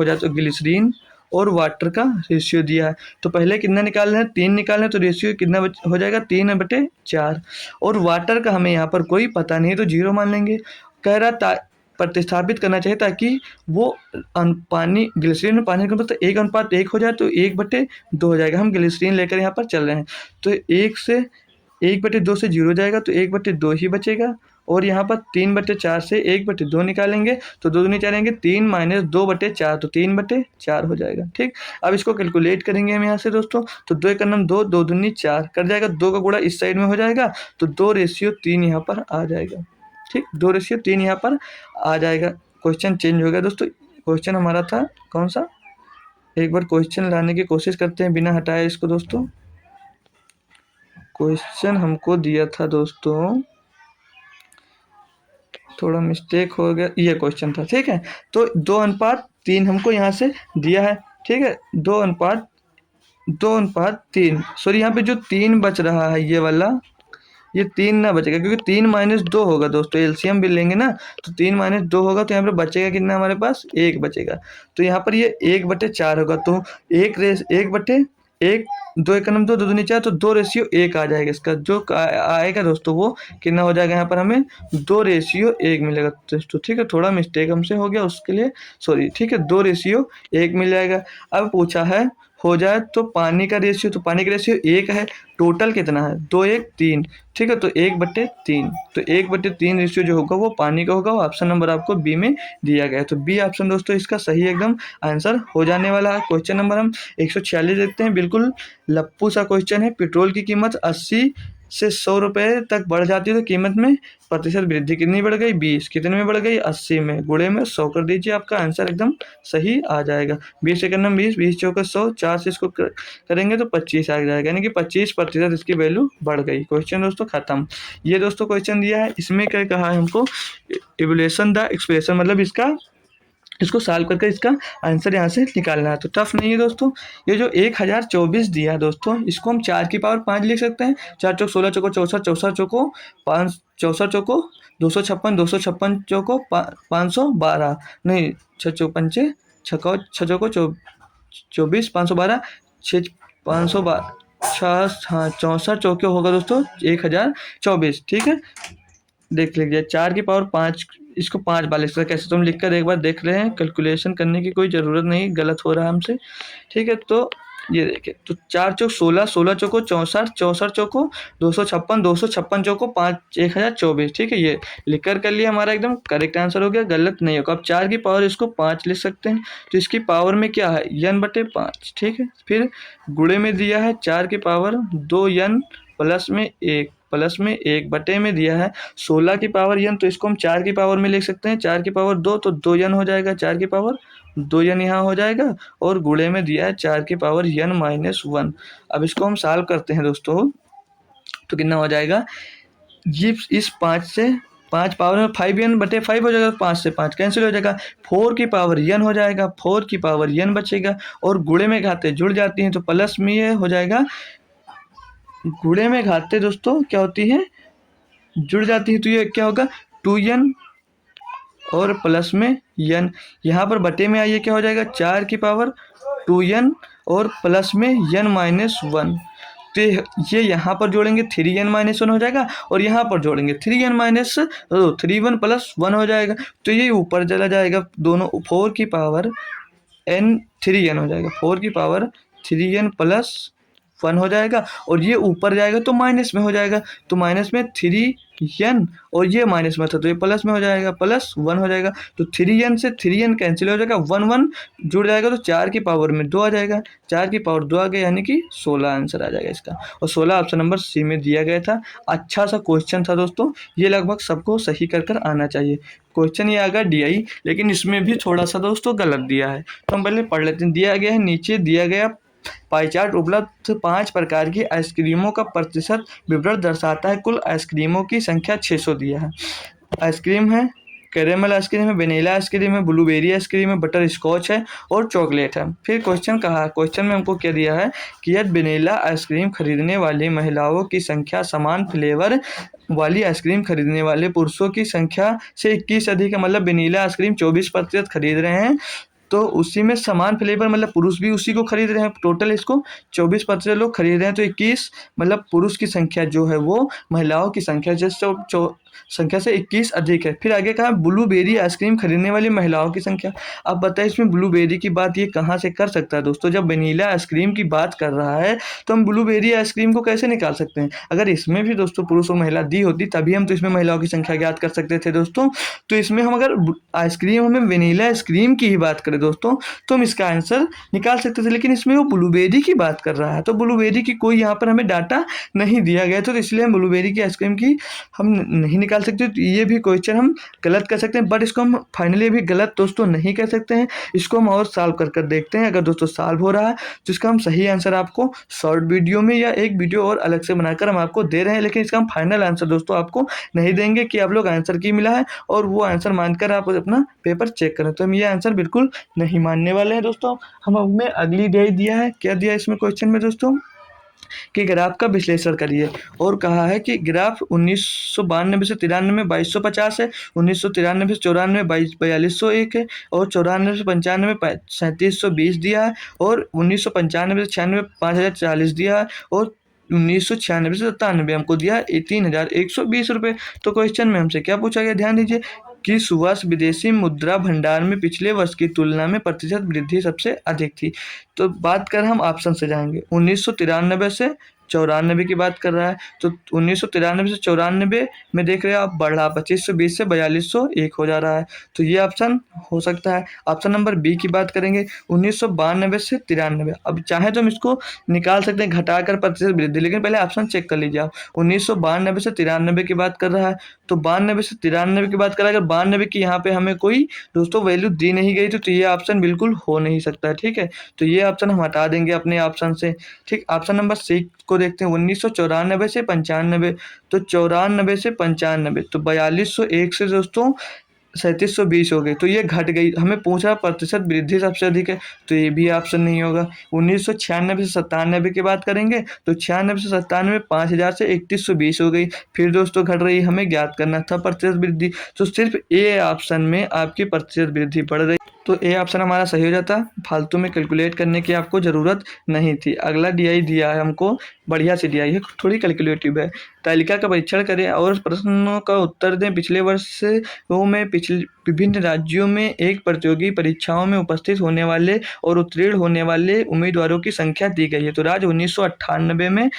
जाए। तो ग्लिसरीन और वाटर का रेशियो दिया है, तो पहले कितना निकालना है 3 निकालना है, तो रेशियो कितना हो जाएगा 3/4, और वाटर का हमें यहाँ पर कोई पता नहीं है तो 0 मान लेंगे। कह रहा प्रतिस्थापित करना चाहिए ताकि वो पानी ग्लिसरीन में पानी का मतलब 1:1 हो जाए, तो 1/2 हो जाएगा। हम ग्लिसरीन लेकर यहाँ पर चल रहे हैं, तो 1/2 से 0 जाएगा, तो 1/2 ही बचेगा। और यहाँ पर 3/4 से 1/2 निकालेंगे, तो 2 दूनी 4 आएंगे, 3 - 2/4, तो 3/4 हो जाएगा। ठीक, अब इसको कैलकुलेट करेंगे हम यहाँ से दोस्तों, तो 2 1 2, 2 दूनी 4 कर जाएगा, 2 का गुणा इस साइड में हो जाएगा, तो 2:3 यहाँ पर आ जाएगा। ठीक, 2:3 यहाँ पर आ जाएगा। क्वेश्चन चेंज हो गया दोस्तों। क्वेश्चन हमारा था कौन सा, एक बार क्वेश्चन लाने की कोशिश करते हैं बिना हटाए इसको दोस्तों। क्वेश्चन हमको दिया था दोस्तों, थोड़ा मिस्टेक हो गया, ये क्वेश्चन था। ठीक है, तो 2:3 हमको यहाँ से दिया है। ठीक है, 2:3, सॉरी यहाँ पे जो 3 बच रहा है ये वाला, ये 3 ना बचेगा, क्योंकि 3 - 2 होगा दोस्तों, एलसीएम भी लेंगे ना, तो 3 - 2 होगा, तो यहाँ पर बचेगा कितना हमारे पास, 1 बचेगा। तो यहाँ पर ये 1/4 होगा, तो 1/1, 2 1 2, 2 दूनी 4, तो 2:1 आ जाएगा। इसका जो आएगा दोस्तों वो कितना हो जाएगा, यहाँ पर हमें 2:1 मिलेगा दोस्तों। ठीक है, थोड़ा मिस्टेक हमसे हो गया, उसके लिए सॉरी। ठीक है, 2:1 मिल जाएगा। अब पूछा है हो जाए तो पानी का रेशियो, तो पानी का रेशियो 1 है, टोटल कितना है, 2 1 3। ठीक है, तो 1/3, तो 1/3 रेशियो जो होगा वो पानी का होगा। वो ऑप्शन नंबर आपको बी में दिया गया है, तो बी ऑप्शन दोस्तों इसका सही एकदम आंसर हो जाने वाला है। क्वेश्चन नंबर हम 146 देखते हैं, बिल्कुल लप्पू सा क्वेश्चन है। पेट्रोल की कीमत 80 से 100 रुपये तक बढ़ जाती है, तो कीमत में प्रतिशत वृद्धि कितनी बढ़ गई, 20, कितने में बढ़ गई, 80 में, गुणे में 100 कर दीजिए, आपका आंसर एकदम सही आ जाएगा। 20 सेकंड में 20, 20 चौके 100, 4 से इसको करेंगे तो 25 आ जाएगा, यानी कि 25% इसकी वैल्यू बढ़ गई। क्वेश्चन दोस्तों खत्म। ये दोस्तों क्वेश्चन दिया है, इसमें क्या कहा है हमको, इवोल्यूशन द एक्सप्रेशन, मतलब इसको सॉल्व करके इसका आंसर यहाँ से निकालना है, तो टफ नहीं है दोस्तों। ये जो 1024 दिया है दोस्तों, इसको हम 4 की पावर 5 लिख सकते हैं। 4 चौक 16 चौको 64, 64 चौको 5, 64 चौको 256, 256 चौको 512, नहीं 6 चौक 5 6 चौको 24, 512, 6 512, 6 हाँ 64 चौके होगा दोस्तों 1024। ठीक है, देख लीजिए 4 की पावर 5, इसको 5 बार लिख सकते, कैसे तुम लिख कर एक बार देख रहे हैं, कैलकुलेशन करने की कोई ज़रूरत नहीं, गलत हो रहा है हमसे। ठीक है, तो ये देखिए, तो 4 चौक 16, 16 चौको 64, 64 चौको 256, 256 चौको 5, 1024। ठीक है, ये लिख कर लिया, हमारा एकदम करेक्ट आंसर हो गया, गलत नहीं होगा। अब 4 की पावर इसको 5 लिख सकते हैं, तो इसकी पावर में क्या है, n/5। ठीक है, फिर गुणे में दिया है 4 की पावर 2n प्लस में 1 बटे में दिया है 16 की पावर n, तो इसको हम 4 की पावर में लिख सकते हैं, 4 की पावर 2, तो 2n हो जाएगा, 4 की पावर 2n यहाँ हो जाएगा, और गुणे में दिया है 4 की पावर n-1। अब इसको हम सॉल्व करते हैं दोस्तों, तो कितना हो जाएगा, ये इस 5 से 5 पावर में 5n/5 हो जाएगा, 5 से 5 कैंसिल हो जाएगा, 4 की पावर n हो जाएगा, 4 की पावर n बचेगा, और गुणे में घाते जुड़ जाती हैं, तो प्लस में ये हो जाएगा, गुणे में घाते दोस्तों क्या होती है, जुड़ जाती है, तो ये क्या होगा 2n और प्लस में n, यहाँ पर बटे में आइए क्या हो जाएगा, 4 की पावर 2n और प्लस में n-1, तो ये यहाँ पर जोड़ेंगे 3n-1 हो जाएगा, और यहाँ पर जोड़ेंगे 3n-3 प्लस 1 हो जाएगा, तो ये ऊपर चला जाएगा दोनों, 4 की पावर n 3n हो जाएगा, 4 की पावर 3n प्लस 1 हो जाएगा, और ये ऊपर जाएगा तो माइनस में हो जाएगा, तो माइनस में 3n, और ये माइनस में था तो ये प्लस में हो जाएगा, प्लस 1 हो जाएगा, तो 3n से 3n कैंसिल हो जाएगा, 1 1 जुड़ जाएगा, तो 4 की पावर में 2 आ जाएगा, 4 की पावर 2 आ गया, यानी कि 16 आंसर आ जाएगा इसका, और 16 ऑप्शन नंबर सी में दिया गया था। अच्छा सा क्वेश्चन था दोस्तों, ये लगभग सबको सही कर आना चाहिए। क्वेश्चन ये आ गया DI, लेकिन इसमें भी थोड़ा सा दोस्तों गलत दिया है, तो हम पहले पढ़ लेते हैं। दिया गया है, नीचे दिया गया पाई चार्ट उपलब्ध 5 प्रकार की आइसक्रीमों का प्रतिशत विवरण दर्शाता है। कुल आइसक्रीमों की संख्या 600 दिया है। आइसक्रीम है, कैरेमल आइसक्रीम है, वेनिला आइसक्रीम है, ब्लूबेरी आइसक्रीम है, बटर स्कॉच है और चॉकलेट है। फिर क्वेश्चन कहा, क्वेश्चन में हमको क्या दिया है कि यदि वेनिला आइसक्रीम खरीदने वाली महिलाओं की संख्या समान फ्लेवर वाली आइसक्रीम खरीदने वाले पुरुषों की संख्या से 21 अधिक है, मतलब वेनिला आइसक्रीम 24% खरीद रहे हैं तो उसी में समान फ्लेवर मतलब पुरुष भी उसी को खरीद रहे हैं, टोटल इसको 24% लोग खरीद रहे हैं, तो 21 मतलब पुरुष की संख्या जो है वो महिलाओं की संख्या संख्या से 21 अधिक है। फिर आगे कहा ब्लूबेरी आइसक्रीम खरीदने वाली महिलाओं की संख्या। अब बताइए इसमें ब्लूबेरी की बात ये कहाँ से कर सकता है दोस्तों, जब वनीला आइसक्रीम की बात कर रहा है तो हम ब्लूबेरी आइसक्रीम को कैसे निकाल सकते हैं। अगर इसमें भी दोस्तों पुरुष और महिला दी होती तभी हम तो इसमें महिलाओं की संख्या ज्ञात कर सकते थे दोस्तों। तो इसमें हम अगर आइसक्रीम हमें वनीला आइसक्रीम की ही बात करें दोस्तों तो हम इसका आंसर निकाल सकते थे, लेकिन इसमें वो ब्लूबेरी की बात कर रहा है तो ब्लूबेरी की कोई यहाँ पर हमें डाटा नहीं दिया गया, तो इसलिए हम ब्लूबेरी की आइसक्रीम की हम नहीं निकाल सकते। तो ये भी क्वेश्चन हम गलत कर सकते हैं, बट इसको हम फाइनली भी गलत दोस्तों नहीं कर सकते हैं। इसको हम और सॉल्व कर देखते हैं। अगर दोस्तों सॉल्व हो रहा है तो इसका हम सही आंसर आपको शॉर्ट वीडियो में या एक वीडियो और अलग से बनाकर हम आपको दे रहे हैं, लेकिन इसका हम फाइनल आंसर दोस्तों आपको नहीं देंगे कि आप लोग आंसर की मिला है और वो आंसर मानकर आप अपना पेपर चेक करें। तो हम ये आंसर बिल्कुल नहीं मानने वाले हैं दोस्तों। हम हमें अगली डे दिया है, क्या दिया इसमें क्वेश्चन में दोस्तों कि ग्राफ का विश्लेषण करिए, और कहा है कि ग्राफ 1992 से 93 में 2250 है, 1993 से 94 4201 है, और 94 से 95 3720 दिया है, और 1995 से 96 5040 दिया है, और 1996 से 97 हमको दिया है 3120 रुपये। तो क्वेश्चन में हमसे क्या पूछा गया, ध्यान दीजिए कि वर्ष विदेशी मुद्रा भंडार में पिछले वर्ष की तुलना में प्रतिशत वृद्धि सबसे अधिक थी। तो बात कर हम ऑप्शन से जाएंगे, 1993 से 94 की बात कर रहा है, तो 1993 से 94 में देख रहे हैं आप बढ़ा 2520 से 4201 हो जा रहा है, तो ये ऑप्शन हो सकता है। ऑप्शन नंबर बी की बात करेंगे 1992 से 93। अब चाहे तो हम इसको निकाल सकते हैं घटाकर प्रतिशत वृद्धि, लेकिन पहले ऑप्शन चेक कर लीजिए आप। 1992 से 93 की बात कर रहा है, तो 92 से 93 की बात कर रहा है, अगर 92 की यहाँ पे हमें कोई दोस्तों वैल्यू दी नहीं गई तो ये ऑप्शन बिल्कुल हो नहीं सकता है, ठीक है। तो ये ऑप्शन हम हटा देंगे अपने ऑप्शन से, ठीक। ऑप्शन नंबर सी को देखते हैं, 1994 से 95, तो 94 से 95 तो 4201 से दोस्तों 3720 हो गई, तो ये घट गई। हमें पूछ रहा प्रतिशत वृद्धि सबसे अधिक है, तो ये भी ऑप्शन नहीं होगा। 1996 से 97 की बात करेंगे, तो 96 से 97 5000 से 3120 हो गई। फिर दोस्तों घट रही, हमें ज्ञात करना था प्रतिशत वृद्धि, तो सिर्फ ए ऑप्शन में आपकी प्रतिशत वृद्धि बढ़ रही, तो ए ऑप्शन हमारा सही हो जाता। फालतू में कैलकुलेट करने की आपको ज़रूरत नहीं थी। अगला डीआई दिया है हमको, बढ़िया से डीआई है, थोड़ी कैलकुलेटिव है। तालिका का परीक्षण करें और प्रश्नों का उत्तर दें। पिछले वर्षों में विभिन्न राज्यों में एक प्रतियोगी परीक्षाओं में उपस्थित होने वाले और उत्तीर्ण होने वाले उम्मीदवारों की संख्या दी गई है। तो राज्य 1998 में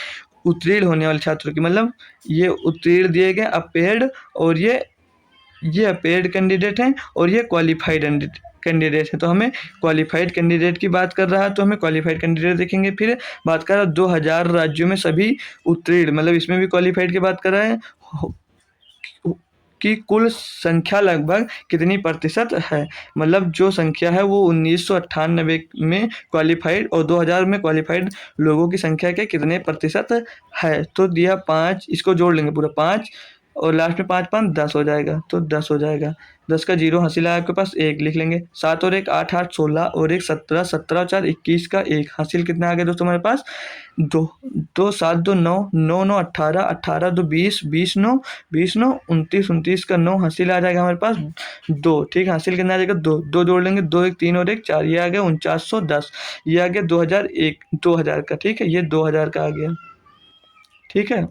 उत्तीर्ण होने वाले छात्रों की, मतलब ये उत्तीर्ण दिए गए अपेयर्ड, और ये अपेयर्ड कैंडिडेट हैं और ये क्वालिफाइड कैंडिडेट है। तो हमें क्वालिफाइड कैंडिडेट की बात कर रहा है, तो हमें क्वालिफाइड कैंडिडेट देखेंगे। फिर बात कर रहा है 2000 राज्यों में सभी उत्तीर्ण, मतलब इसमें भी क्वालिफाइड की बात कर रहा है कि कुल संख्या लगभग कितनी प्रतिशत है, मतलब जो संख्या है वो 1998 में क्वालिफाइड और 2000 में क्वालिफाइड लोगों की संख्या के कितने प्रतिशत है। तो दिया 5, इसको जोड़ लेंगे पूरा 5 और लास्ट में 5 5 10 हो जाएगा, तो 10 हो जाएगा। 10 का जीरो हासिल है आपके पास, 1 लिख लेंगे। 7 और 1 8 8 16 और 1 17 17 और 4 21 का 1 हासिल कितना आ गया दोस्तों हमारे पास 2 2 7 2 9 9 9 18 18 2 20 20 9 20 9 29 29 का 9 हासिल आ जाएगा हमारे पास 2, ठीक। हासिल कितना आ जाएगा 2 2 जोड़ लेंगे, 2 1 3 और 1 4, ये आ गया 4910, ये आ गया 2000 का, ठीक है। ये 2000 का आ गया, ठीक है।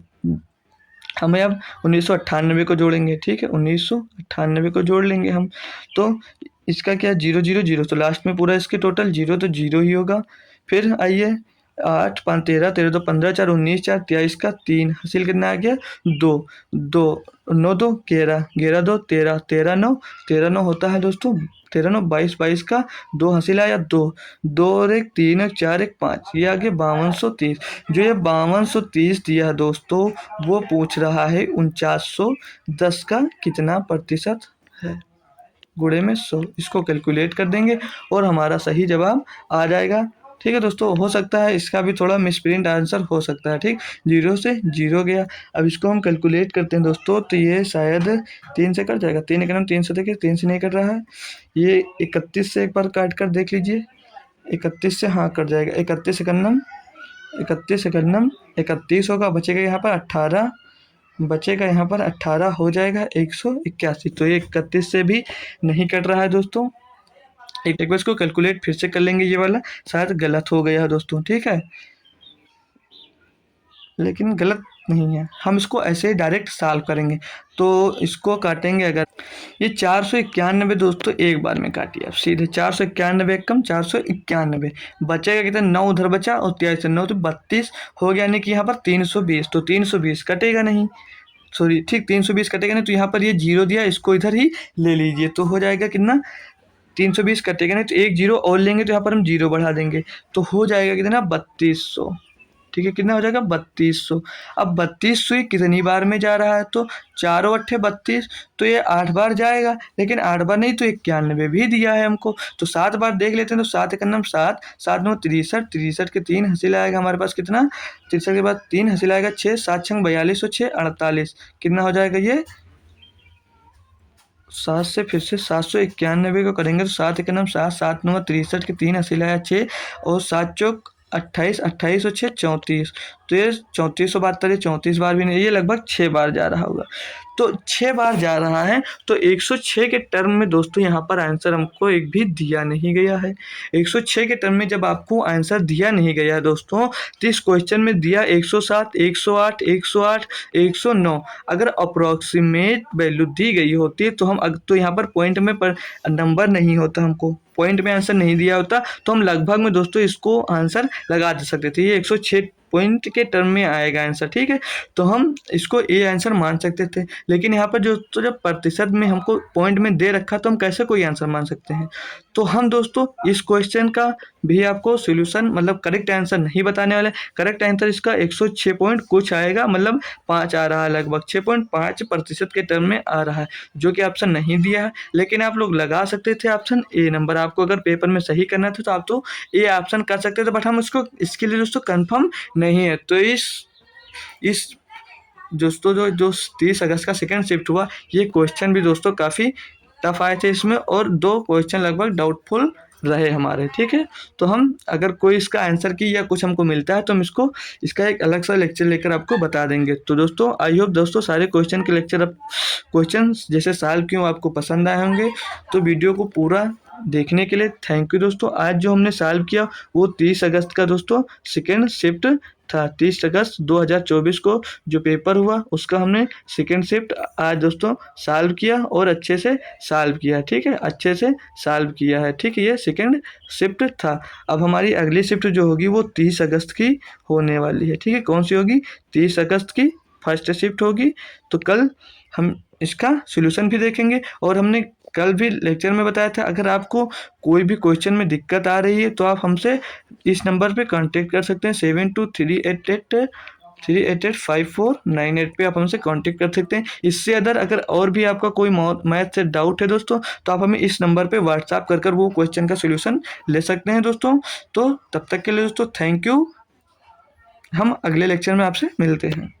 हमें अब 1998 को जोड़ेंगे, ठीक है। 1998 को जोड़ लेंगे हम, तो इसका क्या 0 0 0, तो लास्ट में पूरा इसके टोटल 0, तो 0 ही होगा। फिर आइए 8 5 13 13 2 15 4 19 4 23 का 3 हासिल कितना आ गया 2 2 9 2 11 11 2 13 13 9 13 9 होता है दोस्तों 13 9 22 22 का 2 हासिल आया 2 2 और 1 3 1 4 1 5, ये आ गया 5230। जो ये 5230 दिया है दोस्तों वो पूछ रहा है 4910 का कितना प्रतिशत है, गुणे में 100। इसको कैलकुलेट कर देंगे और हमारा सही जवाब आ जाएगा, ठीक है दोस्तों। हो सकता है इसका भी थोड़ा मिसप्रिंट आंसर हो सकता है, ठीक। 0 से 0 गया। अब इसको हम कैलकुलेट करते हैं दोस्तों, तो ये शायद 3 से कट जाएगा। 3 एकनम 3 से, देखिए 3 से नहीं कट रहा है। ये 31 से एक बार काट कर देख लीजिए, 31 से हाँ कट जाएगा। 31 एकनम 31 होगा, बचेगा यहाँ पर 18, बचेगा यहाँ पर 18 हो जाएगा 181। तो ये 31 से भी नहीं कट रहा है दोस्तों, एक बार इसको कैलकुलेट फिर से कर लेंगे, ये वाला शायद गलत हो गया है दोस्तों, ठीक है, लेकिन गलत नहीं है, हम इसको ऐसे ही डायरेक्ट सॉल्व करेंगे। तो इसको काटेंगे, अगर ये 491 दोस्तों एक बार में काटिए आप सीधे, 491 कम 491 बचेगा कितना, 9 उधर बचा और 23 9 तो 32 हो गया, यानी कि यहाँ पर 320, तो 320 कटेगा नहीं, सॉरी ठीक 320 कटेगा नहीं, तो यहाँ पर ये जीरो दिया, इसको इधर ही ले लीजिए, तो हो जाएगा कितना 320 कटेगा नहीं, तो एक जीरो और लेंगे, तो यहाँ पर हम जीरो बढ़ा देंगे, तो हो जाएगा कितना 3200, ठीक है, कितना हो जाएगा 3200। अब 3200 कितनी बार में जा रहा है, तो चारों अट्ठे 32, तो ये 8 बार जाएगा, लेकिन 8 बार नहीं तो 91 भी दिया है हमको, तो 7 बार देख लेते हैं, तो 7 एक नम 7, 7 9 63, 63 के 3 हासिल आएगा हमारे पास कितना, 63 के बाद 3 हासिल आएगा 6, 7 छंग 42 और 6 48, कितना हो जाएगा ये 7 से फिर से 791 को करेंगे, तो 7 एक नम 7, 7 9 63 के 3 हासिल आया 6 और 7 चौक 28, 28 और 6 34, तो ये 3472, 34 बार भी नहीं, ये लगभग 6 बार जा रहा होगा, तो 6 बार जा रहा है, तो 106 के टर्म में दोस्तों यहाँ पर आंसर हमको एक भी दिया नहीं गया है। 106 के टर्म में जब आपको आंसर दिया नहीं गया है दोस्तों, तो इस क्वेश्चन में दिया 107, 108, 108, 109, अगर अप्रोक्सीमेट वैल्यू दी गई होती तो हम तो यहाँ पर पॉइंट में पर नंबर नहीं होता, हमको पॉइंट में आंसर नहीं दिया होता, तो हम लगभग में दोस्तों इसको आंसर लगा दे सकते थे, ये 106 पॉइंट के टर्म में आएगा आंसर, ठीक है, तो हम इसको ए आंसर मान सकते थे, लेकिन यहाँ पर जो तो जब प्रतिशत में हमको पॉइंट में दे रखा, तो हम कैसे कोई आंसर मान सकते हैं। तो हम दोस्तों इस क्वेश्चन का भी आपको सोल्यूशन मतलब करेक्ट आंसर नहीं बताने वाले, करेक्ट आंसर इसका 106 पॉइंट कुछ आएगा, मतलब 5 आ रहा है, लगभग 6.5% के टर्म में आ रहा है, जो कि ऑप्शन नहीं दिया है, लेकिन आप लोग लगा सकते थे ऑप्शन ए नंबर, आपको अगर पेपर में सही करना था तो आप तो ए ऑप्शन कर सकते थे, बट हम उसको इसके लिए दोस्तों कंफर्म नहीं है। तो इस दोस्तों जो 30 अगस्त का सेकंड शिफ्ट हुआ, ये क्वेश्चन भी दोस्तों काफ़ी टफ आए थे इसमें, और 2 क्वेश्चन लगभग डाउटफुल रहे हमारे, ठीक है, तो हम अगर कोई इसका आंसर की या कुछ हमको मिलता है तो हम इसका एक अलग सा लेक्चर लेकर आपको बता देंगे। तो दोस्तों आई होप दोस्तों सारे क्वेश्चन के लेक्चर अब क्वेश्चन जैसे सॉल्व क्यों आपको पसंद आए होंगे, तो वीडियो को पूरा देखने के लिए थैंक यू दोस्तों। आज जो हमने सॉल्व किया वो 30 अगस्त का दोस्तों सेकेंड शिफ्ट था, 30 अगस्त 2024 को जो पेपर हुआ उसका हमने सेकेंड शिफ्ट आज दोस्तों सॉल्व किया और अच्छे से सॉल्व किया, ठीक है, अच्छे से सॉल्व किया है, ठीक है, ये सेकेंड शिफ्ट था। अब हमारी अगली शिफ्ट जो होगी वो 30 अगस्त की होने वाली है, ठीक है, कौन सी होगी, 30 अगस्त की फर्स्ट शिफ्ट होगी। तो कल हम इसका सोल्यूशन भी देखेंगे, और हमने कल भी लेक्चर में बताया था अगर आपको कोई भी क्वेश्चन में दिक्कत आ रही है तो आप हमसे इस नंबर पे कांटेक्ट कर सकते हैं, 723883885498 पे आप हमसे कांटेक्ट कर सकते हैं। इससे अगर और भी आपका कोई मैथ से डाउट है दोस्तों, तो आप हमें इस नंबर पे व्हाट्सएप कर वो क्वेश्चन का सोल्यूशन ले सकते हैं दोस्तों। तो तब तक के लिए दोस्तों थैंक यू, हम अगले लेक्चर में आपसे मिलते हैं।